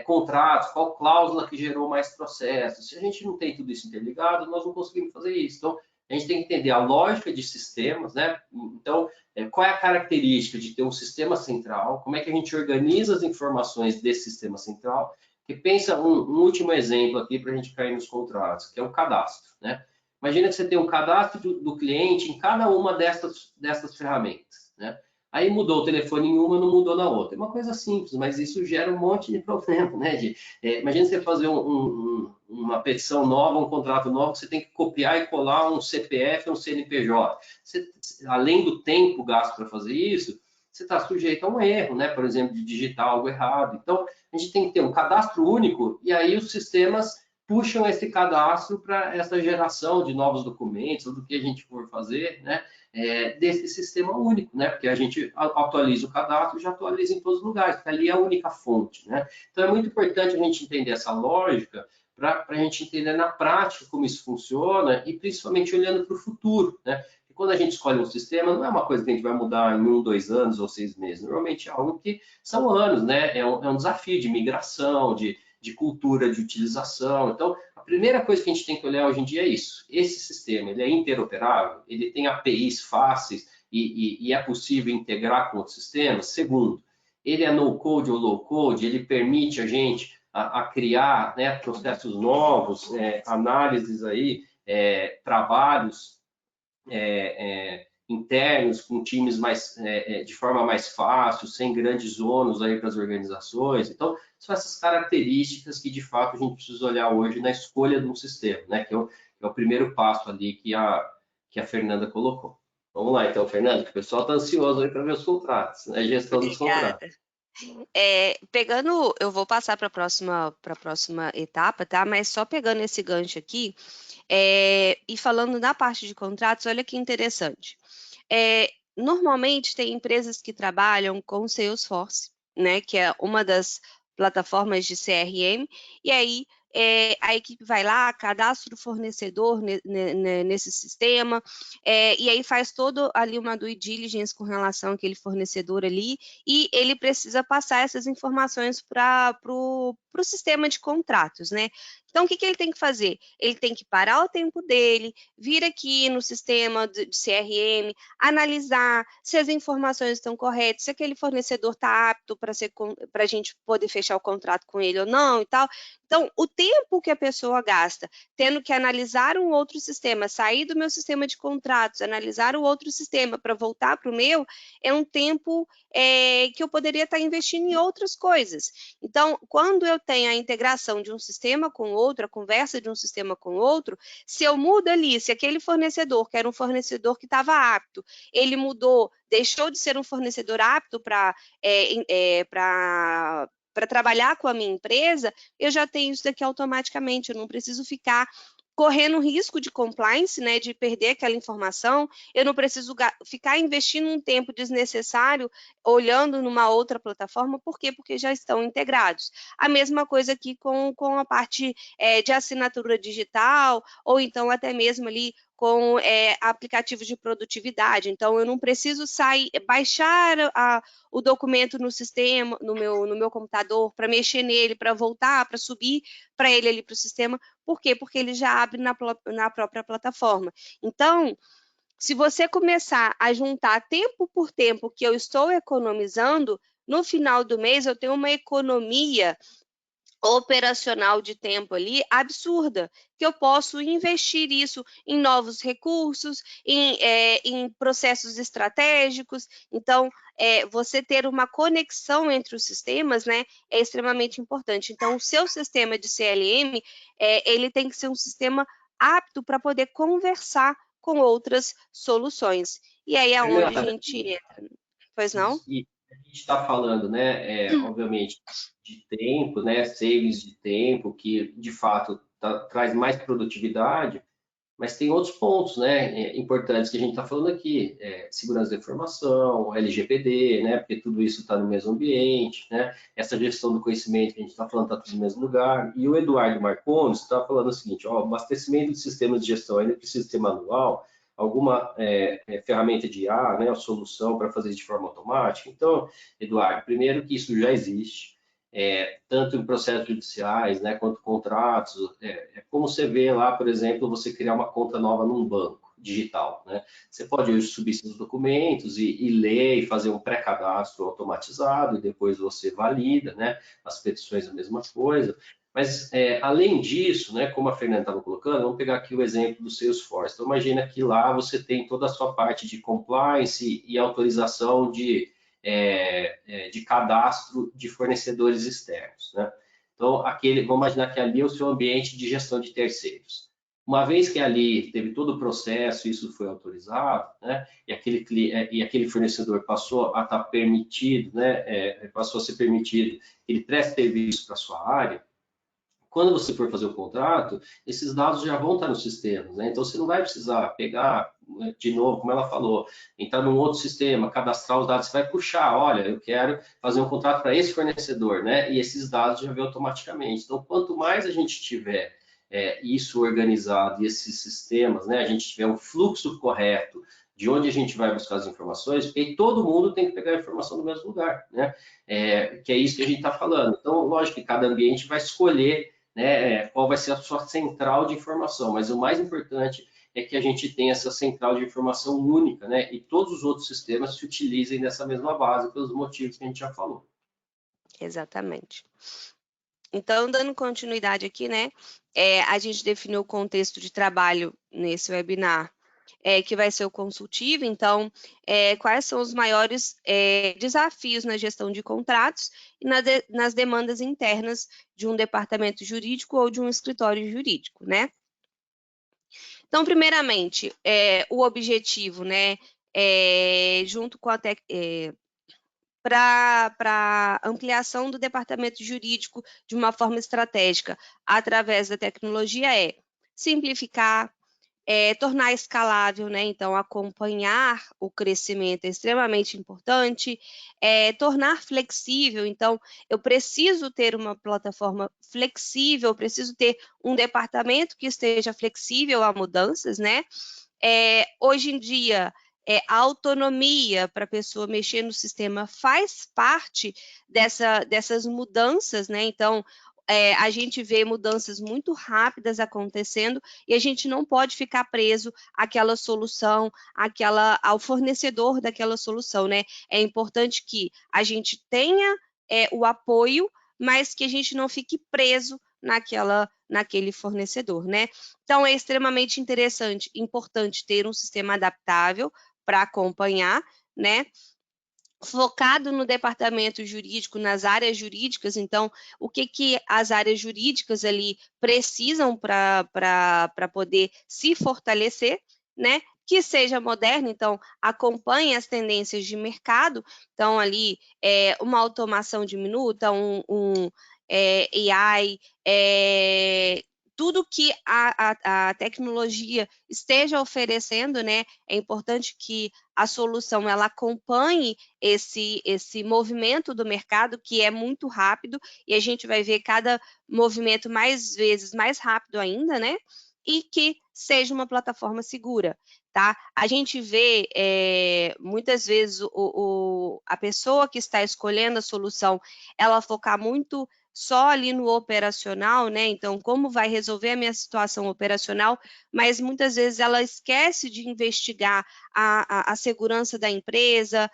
Speaker 3: contratos, qual cláusula que gerou mais processos. Se a gente não tem tudo isso interligado, nós não conseguimos fazer isso. Então, a gente tem que entender a lógica de sistemas, né? Então, qual é a característica de ter um sistema central, como é que a gente organiza as informações desse sistema central, e pensa um último exemplo aqui para a gente cair nos contratos, que é o cadastro, né? Imagina que você tem um cadastro do cliente em cada uma dessas ferramentas, né? Aí mudou o telefone em uma, não mudou na outra. É uma coisa simples, mas isso gera um monte de problema, né? Imagina você fazer uma petição nova, um contrato novo, você tem que copiar e colar um CPF, um CNPJ. Além do tempo gasto para fazer isso, você está sujeito a um erro, né? Por exemplo, de digitar algo errado. Então, a gente tem que ter um cadastro único e aí os sistemas puxam esse cadastro para essa geração de novos documentos, ou do que a gente for fazer, né? Desse sistema único, né? Porque a gente atualiza o cadastro e já atualiza em todos os lugares, porque ali é a única fonte, né? Então, é muito importante a gente entender essa lógica para a gente entender na prática como isso funciona e principalmente olhando para o futuro, né? quando a gente escolhe um sistema, não é uma coisa que a gente vai mudar em 1, 2 anos ou 6 meses. Normalmente é algo que são anos, né? É um desafio de migração, de cultura de utilização. Então, a primeira coisa que a gente tem que olhar hoje em dia é isso. Esse sistema, ele é interoperável? Ele tem APIs fáceis e é possível integrar com outros sistemas? Segundo, ele é no-code ou low-code? Ele permite a gente a criar, né, processos novos, análises aí, trabalhos internos com times de forma mais fácil, sem grandes ônus aí para as organizações. Então, são essas características que de fato a gente precisa olhar hoje na escolha de um sistema, né? Que é o primeiro passo ali que a Fernanda colocou. Vamos lá, então, Fernanda, que o pessoal está ansioso aí para ver os contratos, né? Gestão dos contratos.
Speaker 2: Eu vou passar para a próxima etapa, tá? Mas só pegando esse gancho aqui, e falando na parte de contratos, olha que interessante. Normalmente tem empresas que trabalham com Salesforce, né? Que é uma das plataformas de CRM, e aí a equipe vai lá, cadastra o fornecedor nesse sistema, e aí faz todo ali uma due diligence com relação àquele fornecedor ali, e ele precisa passar essas informações para o sistema de contratos, né? Então, o que ele tem que fazer? Ele tem que parar o tempo dele, vir aqui no sistema de CRM, analisar se as informações estão corretas, se aquele fornecedor está apto para a gente poder fechar o contrato com ele ou não e tal. Então, o tempo que a pessoa gasta tendo que analisar um outro sistema, sair do meu sistema de contratos, analisar o outro sistema para voltar para o meu, é um tempo que eu poderia estar investindo em outras coisas. Então, quando eu tenho a integração de um sistema com outro, a conversa de um sistema com outro, se eu mudo ali, se aquele fornecedor, que era um fornecedor que estava apto, ele mudou, deixou de ser um fornecedor apto para trabalhar com a minha empresa, eu já tenho isso daqui automaticamente, eu não preciso ficar correndo risco de compliance, né, de perder aquela informação, eu não preciso ficar investindo um tempo desnecessário olhando numa outra plataforma, por quê? Porque já estão integrados. A mesma coisa aqui com a parte de assinatura digital, ou então até mesmo ali com aplicativos de produtividade. Então, eu não preciso baixar o documento no sistema, no meu computador, para mexer nele, para voltar, para subir para ele ali para o sistema. Por quê? Porque ele já abre na própria plataforma. Então, se você começar a juntar tempo por tempo que eu estou economizando, no final do mês eu tenho uma economia operacional de tempo ali absurda, que eu posso investir isso em novos recursos, em processos estratégicos. Então, você ter uma conexão entre os sistemas, né, é extremamente importante. Então, o seu sistema de CLM, ele tem que ser um sistema apto para poder conversar com outras soluções. E aí é onde a gente entra. Pois não?
Speaker 3: E a gente está falando, né, obviamente, de tempo, né, savings de tempo, que de fato traz mais produtividade, mas tem outros pontos, né, importantes que a gente está falando aqui, segurança da informação, LGPD, né, porque tudo isso está no mesmo ambiente, né, essa gestão do conhecimento que a gente está falando está tudo no mesmo lugar. E o Eduardo Marcones está falando o seguinte, ó, o abastecimento de sistemas de gestão ainda precisa ter manual, alguma ferramenta de IA, né, a solução para fazer de forma automática. Então, Eduardo, primeiro que isso já existe, tanto em processos judiciais, né, quanto contratos. Como você vê lá, por exemplo, você criar uma conta nova num banco digital, né? Você pode hoje subir seus documentos e ler e fazer um pré-cadastro automatizado e depois você valida, né? As petições a mesma coisa. Mas, além disso, né, como a Fernanda estava colocando, vamos pegar aqui o exemplo do Salesforce. Então, imagina que lá você tem toda a sua parte de compliance e autorização de cadastro de fornecedores externos, né? Então, vamos imaginar que ali é o seu ambiente de gestão de terceiros. Uma vez que ali teve todo o processo, isso foi autorizado, né? E aquele fornecedor passou a estar permitido, né? Passou a ser permitido, ele presta serviço para a sua área. Quando você for fazer o contrato, esses dados já vão estar no sistema, né? Então, você não vai precisar pegar, de novo, como ela falou, entrar num outro sistema, cadastrar os dados, você vai puxar, olha, eu quero fazer um contrato para esse fornecedor, né? E esses dados já vêm automaticamente. Então, quanto mais a gente tiver isso organizado e esses sistemas, né? A gente tiver um fluxo correto de onde a gente vai buscar as informações, porque todo mundo tem que pegar a informação do mesmo lugar, né? Que é isso que a gente está falando. Então, lógico que cada ambiente vai escolher, né, qual vai ser a sua central de informação, mas o mais importante é que a gente tenha essa central de informação única, né? E todos os outros sistemas se utilizem dessa mesma base, pelos motivos que a gente já falou.
Speaker 2: Exatamente. Então, dando continuidade aqui, né? A gente definiu o contexto de trabalho nesse webinar, que vai ser o consultivo. Então, quais são os maiores desafios na gestão de contratos e nas demandas internas de um departamento jurídico ou de um escritório jurídico, né? Então, primeiramente, o objetivo, né, junto com para ampliação do departamento jurídico de uma forma estratégica através da tecnologia simplificar, tornar escalável, né? Então, acompanhar o crescimento é extremamente importante, tornar flexível. Então, eu preciso ter uma plataforma flexível, eu preciso ter um departamento que esteja flexível a mudanças, né? Hoje em dia, a autonomia para a pessoa mexer no sistema faz parte dessas mudanças, né? Então, a gente vê mudanças muito rápidas acontecendo e a gente não pode ficar preso àquela solução, ao fornecedor daquela solução, né? É importante que a gente tenha o apoio, mas que a gente não fique preso naquele fornecedor, né? Então, é extremamente importante ter um sistema adaptável para acompanhar, né? Focado no departamento jurídico, nas áreas jurídicas. Então, o que as áreas jurídicas ali precisam para poder se fortalecer, né? Que seja moderno, então, acompanhe as tendências de mercado. Então, ali, uma automação diminuta, um AI, tudo que a tecnologia esteja oferecendo, né? É importante que a solução ela acompanhe esse movimento do mercado, que é muito rápido, e a gente vai ver cada movimento mais vezes mais rápido ainda, né? E que seja uma plataforma segura, tá? A gente vê muitas vezes a pessoa que está escolhendo a solução, ela focar muito só ali no operacional, né? Então, como vai resolver a minha situação operacional, mas muitas vezes ela esquece de investigar a segurança da empresa,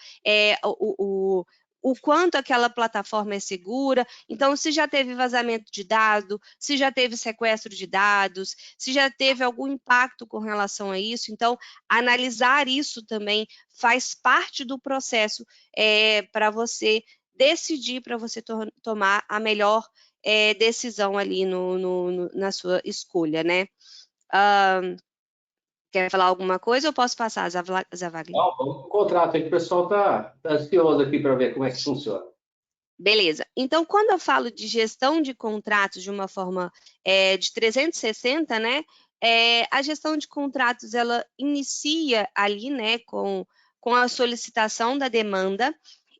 Speaker 2: o quanto aquela plataforma é segura. Então, se já teve vazamento de dados, se já teve sequestro de dados, se já teve algum impacto com relação a isso. Então, analisar isso também faz parte do processo para você decidir, para você tomar a melhor decisão ali na sua escolha, né? Quer falar alguma coisa ou posso passar, Zavagli?
Speaker 3: Não, vamos para o contrato aí, que o pessoal está ansioso aqui para ver como é que funciona.
Speaker 2: Beleza. Então, quando eu falo de gestão de contratos de uma forma de 360, né? A gestão de contratos, ela inicia ali, né, com a solicitação da demanda.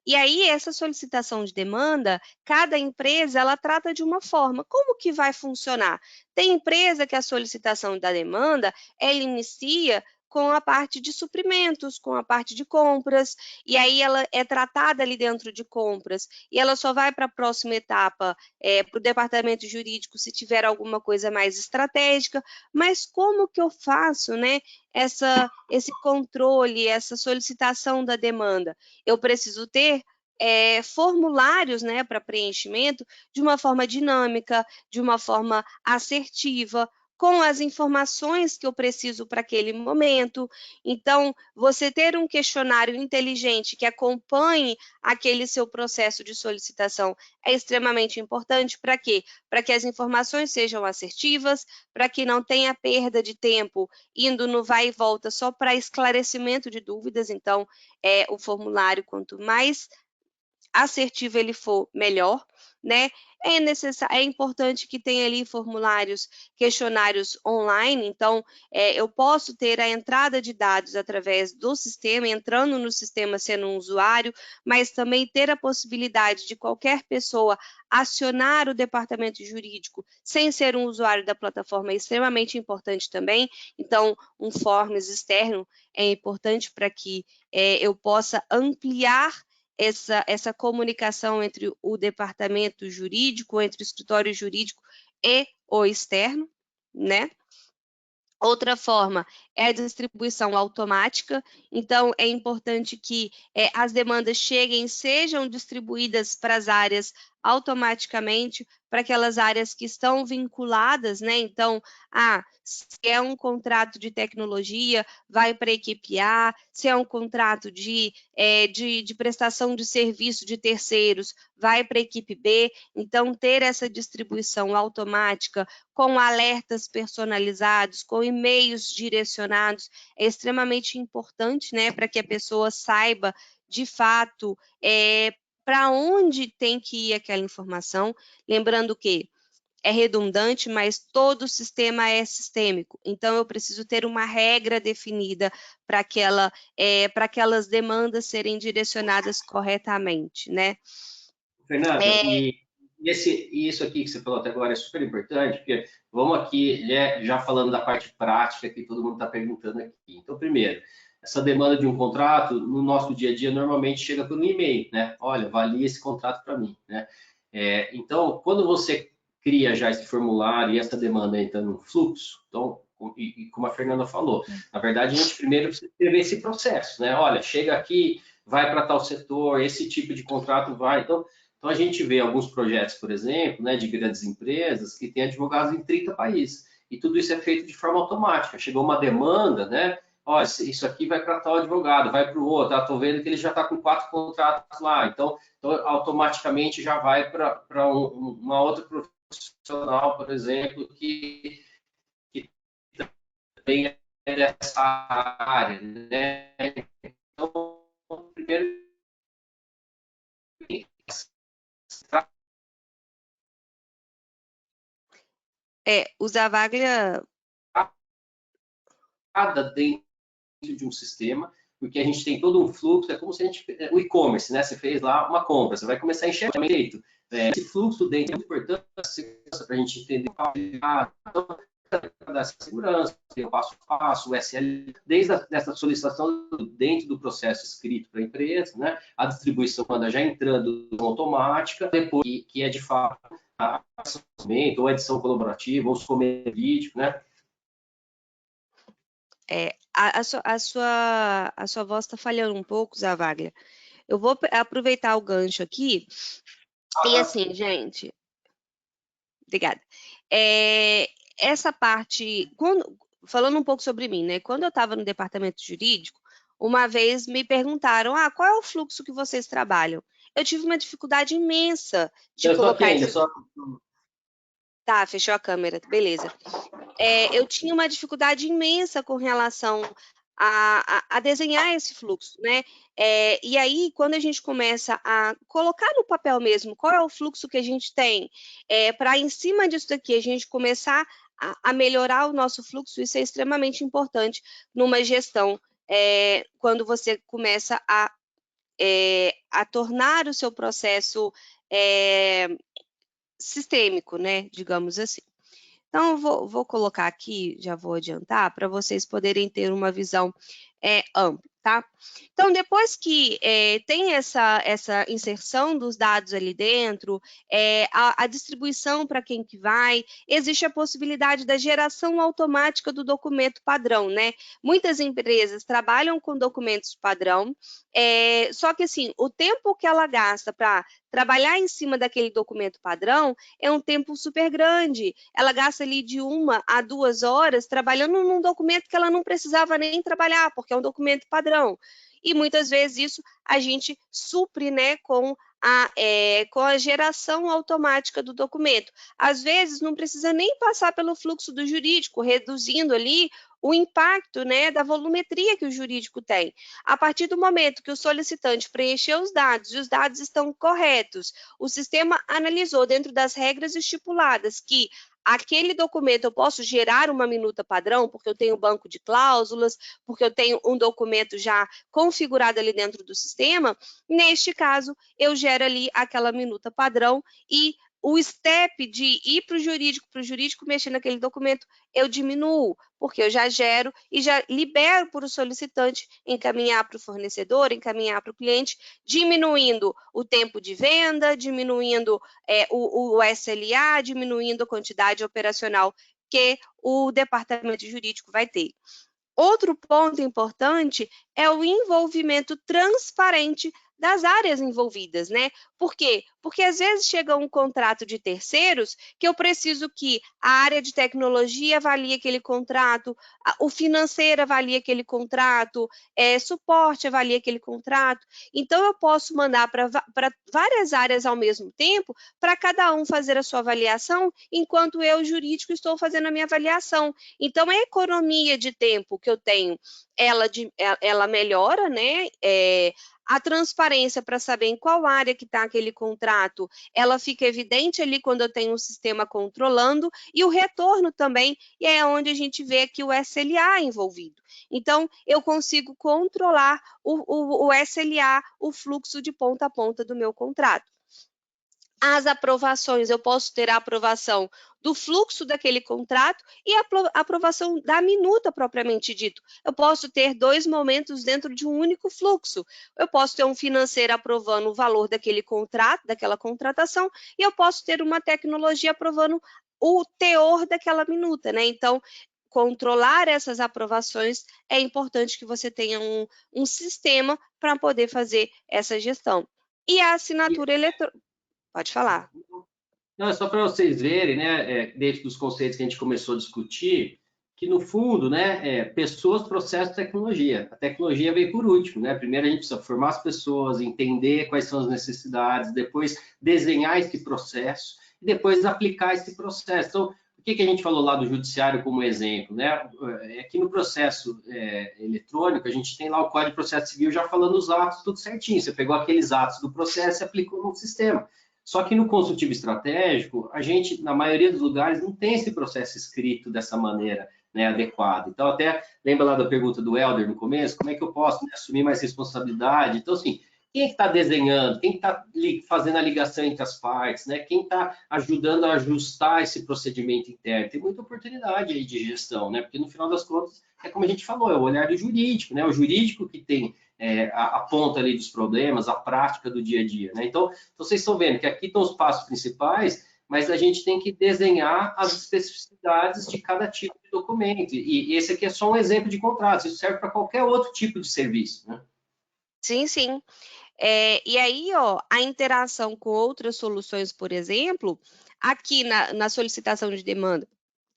Speaker 2: E aí, essa solicitação de demanda, cada empresa, ela trata de uma forma. Como que vai funcionar? Tem empresa que a solicitação da demanda, ela inicia com a parte de suprimentos, com a parte de compras, e aí ela é tratada ali dentro de compras, e ela só vai para a próxima etapa, para o departamento jurídico, se tiver alguma coisa mais estratégica. Mas como que eu faço, né, esse controle, essa solicitação da demanda? Eu preciso ter formulários, né, para preenchimento de uma forma dinâmica, de uma forma assertiva, com as informações que eu preciso para aquele momento. Então, você ter um questionário inteligente que acompanhe aquele seu processo de solicitação é extremamente importante. Para quê? Para que as informações sejam assertivas, para que não tenha perda de tempo indo no vai e volta só para esclarecimento de dúvidas. Então, o formulário, quanto mais assertivo ele for, melhor, né? É importante que tenha ali formulários, questionários online, então eu posso ter a entrada de dados através do sistema, entrando no sistema sendo um usuário, mas também ter a possibilidade de qualquer pessoa acionar o departamento jurídico sem ser um usuário da plataforma é extremamente importante também. Então, um forms externo é importante para que eu possa ampliar essa comunicação entre o departamento jurídico, entre o escritório jurídico e o externo, né? Outra forma é a distribuição automática, então é importante que as demandas cheguem, sejam distribuídas para as áreas automaticamente, para aquelas áreas que estão vinculadas, né? Então, se é um contrato de tecnologia, vai para a equipe A, se é um contrato de prestação de serviço de terceiros, vai para a equipe B. Então, ter essa distribuição automática com alertas personalizados, com e-mails direcionados, é extremamente importante, né, para que a pessoa saiba, de fato, para onde tem que ir aquela informação. Lembrando que é redundante, mas todo sistema é sistêmico. Então, eu preciso ter uma regra definida para aquelas demandas serem direcionadas corretamente, né?
Speaker 3: Fernanda, isso aqui que você falou até agora é super importante, porque vamos aqui já falando da parte prática que todo mundo está perguntando aqui. Então, primeiro, essa demanda de um contrato, no nosso dia a dia, normalmente chega por um e-mail, né? Olha, avalie esse contrato para mim, né? Então, quando você cria já esse formulário e essa demanda entra no fluxo, então, e como a Fernanda falou, na verdade, a gente primeiro precisa escrever esse processo, né? Olha, chega aqui, vai para tal setor, esse tipo de contrato vai. Então, a gente vê alguns projetos, por exemplo, né, de grandes empresas que têm advogados em 30 países. E tudo isso é feito de forma automática. Chegou uma demanda, né? Olha, isso aqui vai para tal advogado, vai para o outro. Estou vendo que ele já está com 4 contratos lá. Então automaticamente já vai para uma outra profissional, por exemplo, que também é dessa área, né? Então, primeiro,
Speaker 2: O Zavaglia
Speaker 3: dentro de um sistema, porque a gente tem todo um fluxo, é como se a gente... O e-commerce, né? Você fez lá uma compra, você vai começar a enxergar direito. Esse fluxo dentro é muito importante para a gente entender da segurança, o passo a passo, o SL, desde essa solicitação dentro do processo escrito para a empresa, né? A distribuição quando já entrando automática, depois que é de fato a ou a edição colaborativa, ou os comentários vídeo, né?
Speaker 2: A sua voz está falhando um pouco, Zavaglia. Eu vou aproveitar o gancho aqui. E assim, gente, obrigada. Essa parte, falando um pouco sobre mim, né? Quando eu estava no departamento jurídico, uma vez me perguntaram, qual é o fluxo que vocês trabalham? Eu tive uma dificuldade imensa de colocar esse... Tá, fechou a câmera, beleza. Eu tinha uma dificuldade imensa com relação a desenhar esse fluxo, né? E aí, quando a gente começa a colocar no papel mesmo qual é o fluxo que a gente tem, para em cima disso daqui a gente começar a melhorar o nosso fluxo, isso é extremamente importante numa gestão, quando você começa a tornar o seu processo sistêmico, né? Digamos assim. Então, eu vou colocar aqui, já vou adiantar, para vocês poderem ter uma visão ampla, tá? Então, depois que tem essa inserção dos dados ali dentro, a distribuição para quem que vai, existe a possibilidade da geração automática do documento padrão, né? Muitas empresas trabalham com documentos padrão, só que assim, o tempo que ela gasta para trabalhar em cima daquele documento padrão é um tempo super grande. Ela gasta ali de 1 a 2 horas trabalhando num documento que ela não precisava nem trabalhar, porque é um documento padrão. E muitas vezes isso a gente supre, né, com com a geração automática do documento. Às vezes, não precisa nem passar pelo fluxo do jurídico, reduzindo ali o impacto, né, da volumetria que o jurídico tem. A partir do momento que o solicitante preencheu os dados e os dados estão corretos, o sistema analisou dentro das regras estipuladas que aquele documento eu posso gerar uma minuta padrão, porque eu tenho banco de cláusulas, porque eu tenho um documento já configurado ali dentro do sistema. Neste caso, eu gero ali aquela minuta padrão e o step de ir para o jurídico mexer naquele documento, eu diminuo, porque eu já gero e já libero para o solicitante encaminhar para o fornecedor, encaminhar para o cliente, diminuindo o tempo de venda, diminuindo o SLA, diminuindo a quantidade operacional que o departamento jurídico vai ter. Outro ponto importante é o envolvimento transparente das áreas envolvidas, né? Por quê? Porque às vezes chega um contrato de terceiros que eu preciso que a área de tecnologia avalie aquele contrato, o financeiro avalie aquele contrato, suporte avalie aquele contrato. Então, eu posso mandar para várias áreas ao mesmo tempo, para cada um fazer a sua avaliação, enquanto eu, jurídico, estou fazendo a minha avaliação. Então, a economia de tempo que eu tenho, ela melhora, né? A transparência para saber em qual área que está aquele contrato, ela fica evidente ali quando eu tenho um sistema controlando, e o retorno também, e é onde a gente vê aqui o SLA envolvido. Então, eu consigo controlar o SLA, o fluxo de ponta a ponta do meu contrato. As aprovações, eu posso ter a aprovação do fluxo daquele contrato e a aprovação da minuta propriamente dito. Eu posso ter dois momentos dentro de um único fluxo. Eu posso ter um financeiro aprovando o valor daquele contrato, daquela contratação, e eu posso ter uma tecnologia aprovando o teor daquela minuta, né? Então, controlar essas aprovações é importante que você tenha um sistema para poder fazer essa gestão. E a assinatura eletrônica. Pode falar.
Speaker 3: Não, é só para vocês verem, né, dentro dos conceitos que a gente começou a discutir, que no fundo, né, pessoas, processo, tecnologia. A tecnologia veio por último, né? Primeiro a gente precisa formar as pessoas, entender quais são as necessidades, depois desenhar esse processo e depois aplicar esse processo. Então, por que a gente falou lá do judiciário como exemplo, né? Aqui no processo eletrônico, a gente tem lá o Código de Processo Civil já falando os atos, tudo certinho. Você pegou aqueles atos do processo e aplicou no sistema. Só que no consultivo estratégico, a gente, na maioria dos lugares, não tem esse processo escrito dessa maneira, né, adequada. Então, até lembra lá da pergunta do Helder no começo, como é que eu posso, né, assumir mais responsabilidade? Então, assim, quem é que está desenhando? Quem está fazendo a ligação entre as partes? Né? Quem está ajudando a ajustar esse procedimento interno? Tem muita oportunidade aí de gestão, né? Porque no final das contas, é como a gente falou, é o olhar do jurídico, né? O jurídico que tem a ponta ali dos problemas, a prática do dia a dia, né? Então, vocês estão vendo que aqui estão os passos principais, mas a gente tem que desenhar as especificidades de cada tipo de documento. E esse aqui é só um exemplo de contrato, isso serve para qualquer outro tipo de serviço, né?
Speaker 2: Sim, sim. E aí, ó, a interação com outras soluções, por exemplo, aqui na solicitação de demanda,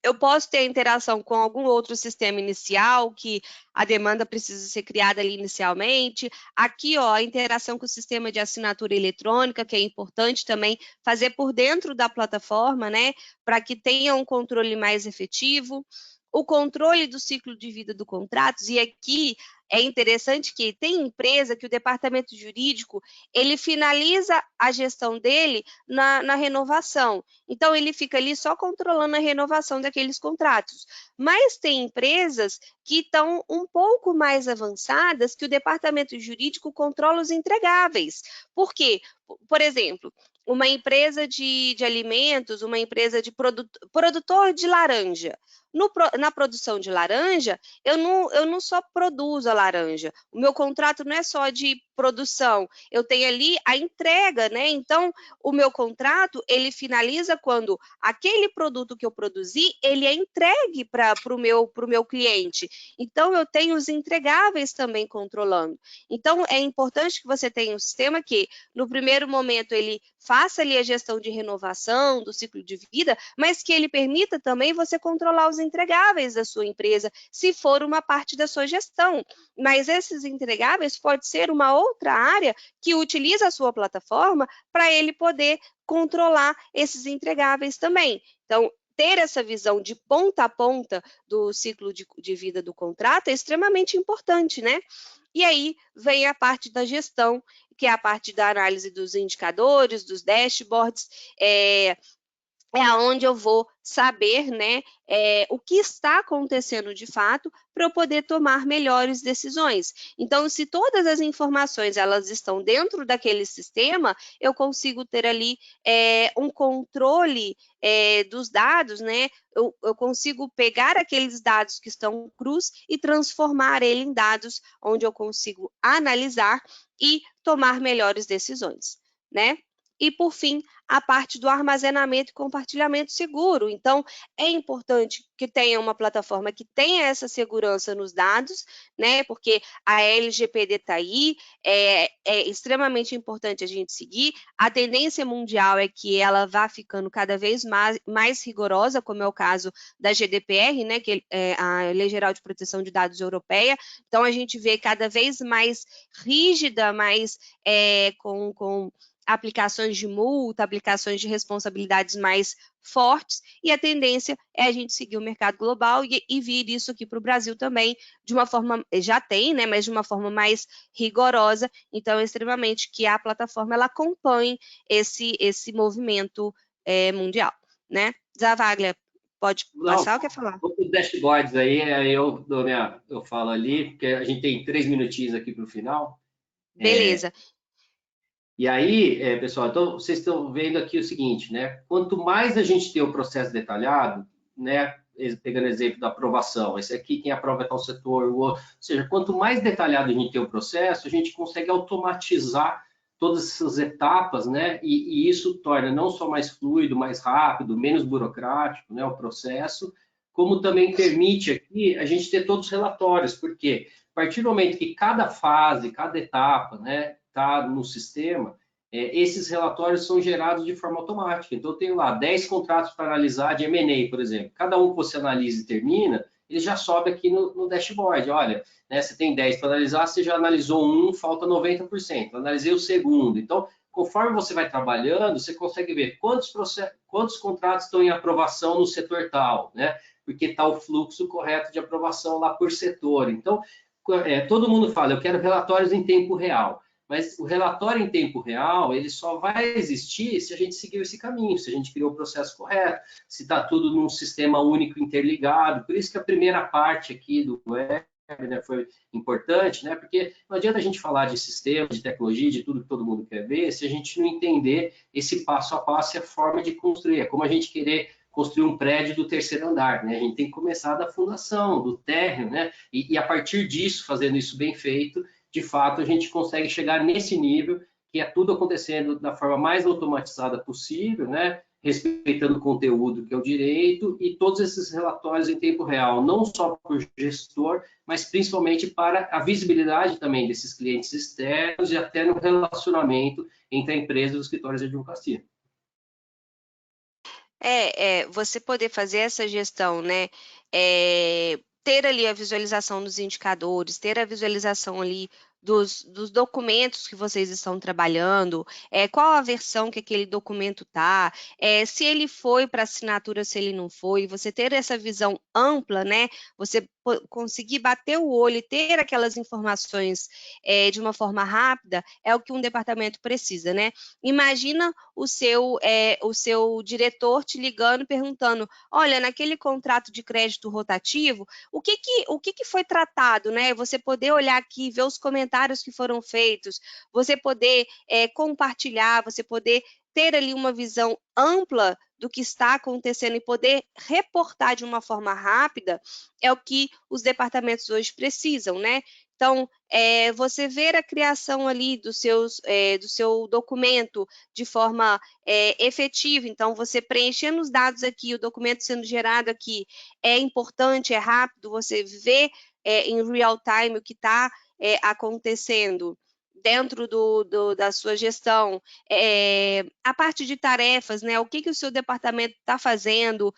Speaker 2: eu posso ter interação com algum outro sistema inicial, que a demanda precisa ser criada ali inicialmente. Aqui, ó, a interação com o sistema de assinatura eletrônica, que é importante também fazer por dentro da plataforma, né, para que tenha um controle mais efetivo. O controle do ciclo de vida do contrato, e aqui é interessante que tem empresa que o departamento jurídico, ele finaliza a gestão dele na renovação. Então, ele fica ali só controlando a renovação daqueles contratos. Mas tem empresas que estão um pouco mais avançadas, que o departamento jurídico controla os entregáveis. Por quê? Por exemplo, uma empresa de alimentos, uma empresa de produtor de laranja. Na produção de laranja, eu não só produzo a laranja. O meu contrato não é só de produção, eu tenho ali a entrega, né? Então, o meu contrato, ele finaliza quando aquele produto que eu produzi, ele é entregue para o meu cliente. Então, eu tenho os entregáveis também controlando. Então, é importante que você tenha um sistema que, no primeiro momento, ele faça ali a gestão de renovação do ciclo de vida, mas que ele permita também você controlar os entregáveis da sua empresa, se for uma parte da sua gestão. mas esses entregáveis pode ser uma outra área que utiliza a sua plataforma para ele poder controlar esses entregáveis também. Então, ter essa visão de ponta a ponta do ciclo de vida do contrato é extremamente importante, né? E aí vem a parte da gestão, que é a parte da análise dos indicadores, dos dashboards, é aonde eu vou saber, né, o que está acontecendo de fato para eu poder tomar melhores decisões. Então, se todas as informações elas estão dentro daquele sistema, eu consigo ter ali um controle dos dados, né? Eu consigo pegar aqueles dados que estão crus e transformar ele em dados onde eu consigo analisar e tomar melhores decisões, né? E, por fim, a parte do armazenamento e compartilhamento seguro. Então, é importante que tenha uma plataforma que tenha essa segurança nos dados, né? Porque a LGPD está aí, é extremamente importante a gente seguir. A tendência mundial é que ela vá ficando cada vez mais rigorosa, como é o caso da GDPR, né? Que é a Lei Geral de Proteção de Dados Europeia. Então, a gente vê cada vez mais rígida, mais com aplicações de multa, aplicações de responsabilidades mais fortes, e a tendência é a gente seguir o mercado global e vir isso aqui para o Brasil também, de uma forma, já tem, né, mas de uma forma mais rigorosa. Então, é extremamente que a plataforma ela acompanhe esse movimento mundial, né? Zavaglia, pode passar ou quer falar?
Speaker 3: Os dashboards aí eu falo ali, porque a gente tem 3 minutinhos aqui para o final.
Speaker 2: Beleza.
Speaker 3: E aí, pessoal, então vocês estão vendo aqui o seguinte, né? Quanto mais a gente tem o processo detalhado, né? Pegando o exemplo da aprovação, esse aqui quem aprova é tal setor, ou seja, quanto mais detalhado a gente tem o processo, a gente consegue automatizar todas essas etapas, né? E isso torna não só mais fluido, mais rápido, menos burocrático, né? O processo, como também permite aqui a gente ter todos os relatórios, porque a partir do momento que cada fase, cada etapa, né? Está no sistema, esses relatórios são gerados de forma automática. Então, eu tenho lá 10 contratos para analisar de M&A, por exemplo. Cada um que você analisa e termina, ele já sobe aqui no dashboard. Olha, né, você tem 10 para analisar, você já analisou um, falta 90%. Eu analisei o segundo. Então, conforme você vai trabalhando, você consegue ver quantos contratos estão em aprovação no setor tal, né? Porque está o fluxo correto de aprovação lá por setor. Então, todo mundo fala, eu quero relatórios em tempo real. Mas o relatório em tempo real, ele só vai existir se a gente seguir esse caminho, se a gente criou o processo correto, se está tudo num sistema único interligado. Por isso que a primeira parte aqui do webinar foi importante, né? Porque não adianta a gente falar de sistema, de tecnologia, de tudo que todo mundo quer ver, se a gente não entender esse passo a passo e a forma de construir. É como a gente querer construir um prédio do terceiro andar, né? A gente tem que começar da fundação, do térreo, né? E a partir disso, fazendo isso bem feito, de fato, a gente consegue chegar nesse nível, que é tudo acontecendo da forma mais automatizada possível, né? Respeitando o conteúdo, que é o direito, e todos esses relatórios em tempo real, não só para o gestor, mas principalmente para a visibilidade também desses clientes externos e até no relacionamento entre a empresa e os escritórios de advocacia.
Speaker 2: Você poder fazer essa gestão, né? Ter ali a visualização dos indicadores, ter a visualização ali dos documentos que vocês estão trabalhando, qual a versão que aquele documento está, se ele foi para assinatura, se ele não foi, você ter essa visão ampla, né? Você conseguir bater o olho e ter aquelas informações de uma forma rápida, é o que um departamento precisa, né? Imagina o seu diretor te ligando, perguntando, olha, naquele contrato de crédito rotativo, o que foi tratado, né? Você poder olhar aqui, ver os comentários que foram feitos, você poder compartilhar, você poder ter ali uma visão ampla do que está acontecendo e poder reportar de uma forma rápida, é o que os departamentos hoje precisam, né? Então, você ver a criação ali do seu documento de forma efetiva, então você preenchendo os dados aqui, o documento sendo gerado aqui, é importante, é rápido, você vê em real time o que está acontecendo. dentro da sua gestão, a parte de tarefas, né? O que o seu departamento está fazendo,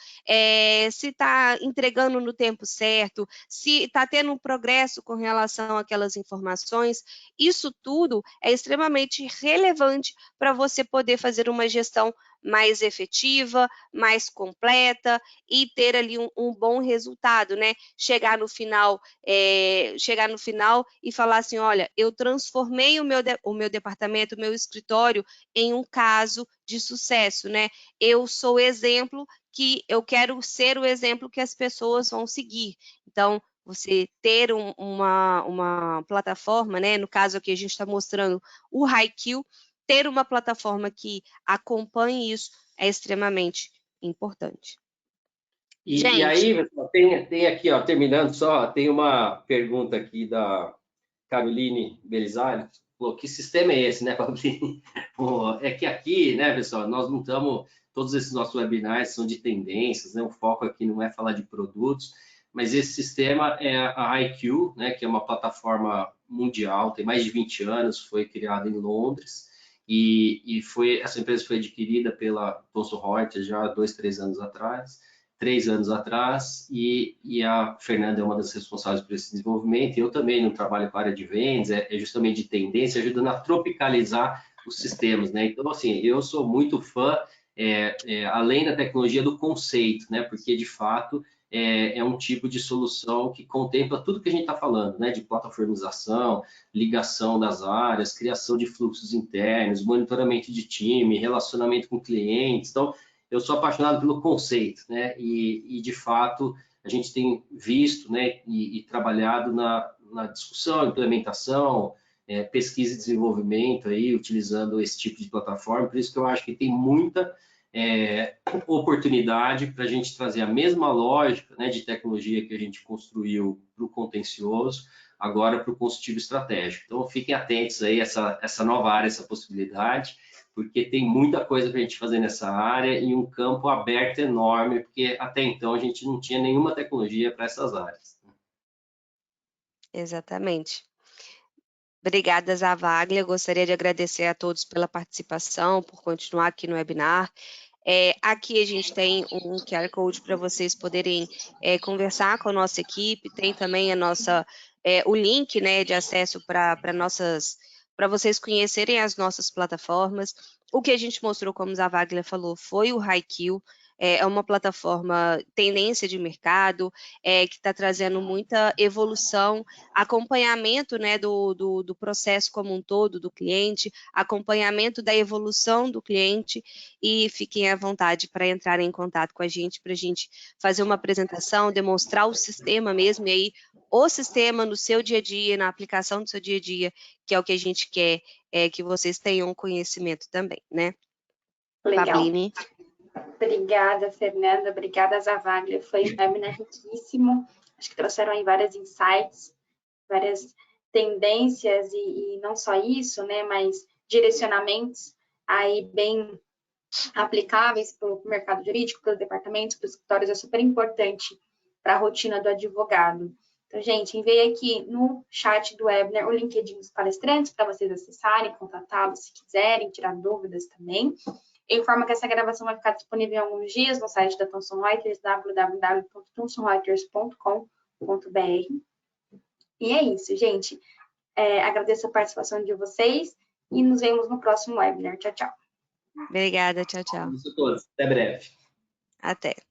Speaker 2: se está entregando no tempo certo, se está tendo um progresso com relação àquelas informações. Isso tudo é extremamente relevante para você poder fazer uma gestão mais efetiva, mais completa e ter ali um bom resultado, né? Chegar no final e falar assim, olha, eu transformei o meu departamento, o meu escritório em um caso de sucesso, né? Eu sou exemplo que eu quero ser o exemplo que as pessoas vão seguir. Então, você ter uma plataforma, né? No caso aqui a gente está mostrando o HiQ, ter uma plataforma que acompanhe isso é extremamente importante.
Speaker 3: E aí, pessoal, tem aqui, ó, terminando só, tem uma pergunta aqui da Caroline Belisário. Falou, que sistema é esse, né, Paulinho? É que aqui, né, pessoal, nós não estamos... Todos esses nossos webinars são de tendências, né? O foco aqui não é falar de produtos, mas esse sistema é a HiQ, né, que é uma plataforma mundial, tem mais de 20 anos, foi criada em Londres, e essa empresa foi adquirida pela Thomson Reuters já há 3 anos atrás, e a Fernanda é uma das responsáveis por esse desenvolvimento, e eu também não trabalho com a área de vendas, é justamente de tendência, ajudando a tropicalizar os sistemas, né? Então, assim, eu sou muito fã, além da tecnologia, do conceito, né? Porque, de fato, é um tipo de solução que contempla tudo que a gente está falando, né? De plataformização, ligação das áreas, criação de fluxos internos, monitoramento de time, relacionamento com clientes. Então, eu sou apaixonado pelo conceito, né? E de fato, a gente tem visto, né? E trabalhado na discussão, implementação, pesquisa e desenvolvimento aí, utilizando esse tipo de plataforma. Por isso que eu acho que tem muita oportunidade para a gente trazer a mesma lógica, né, de tecnologia que a gente construiu para o contencioso, agora para o consultivo estratégico. Então, fiquem atentos aí a essa nova área, essa possibilidade, porque tem muita coisa para a gente fazer nessa área e um campo aberto enorme, porque até então a gente não tinha nenhuma tecnologia para essas áreas.
Speaker 2: Exatamente. Obrigada, Zavaglia. Gostaria de agradecer a todos pela participação, por continuar aqui no webinar. Aqui a gente tem um QR Code para vocês poderem conversar com a nossa equipe, tem também o link, né, de acesso para vocês conhecerem as nossas plataformas. O que a gente mostrou, como Zavaglia falou, foi o HiQ, é uma plataforma tendência de mercado, que está trazendo muita evolução, acompanhamento, né, do processo como um todo do cliente, acompanhamento da evolução do cliente, e fiquem à vontade para entrar em contato com a gente, para a gente fazer uma apresentação, demonstrar o sistema mesmo, e aí o sistema no seu dia a dia, na aplicação do seu dia a dia, que é o que a gente quer, que vocês tenham conhecimento também, né?
Speaker 1: Legal.
Speaker 2: Pablini.
Speaker 1: Obrigada, Fernanda. Obrigada, Zavaglia. Foi um webinar riquíssimo. Acho que trouxeram aí vários insights, várias tendências e não só isso, né, mas direcionamentos aí bem aplicáveis para o mercado jurídico, para os departamentos, para os escritórios. É super importante para a rotina do advogado. Então, gente, enviei aqui no chat do webinar o LinkedIn dos palestrantes para vocês acessarem, contatá-los se quiserem, tirar dúvidas também. Eu informo que essa gravação vai ficar disponível em alguns dias no site da Thomson Reuters, www.thomsonreuters.com.br. E é isso, gente. Agradeço a participação de vocês e nos vemos no próximo webinar. Tchau, tchau.
Speaker 2: Obrigada, tchau, tchau.
Speaker 3: Até breve.
Speaker 2: Até.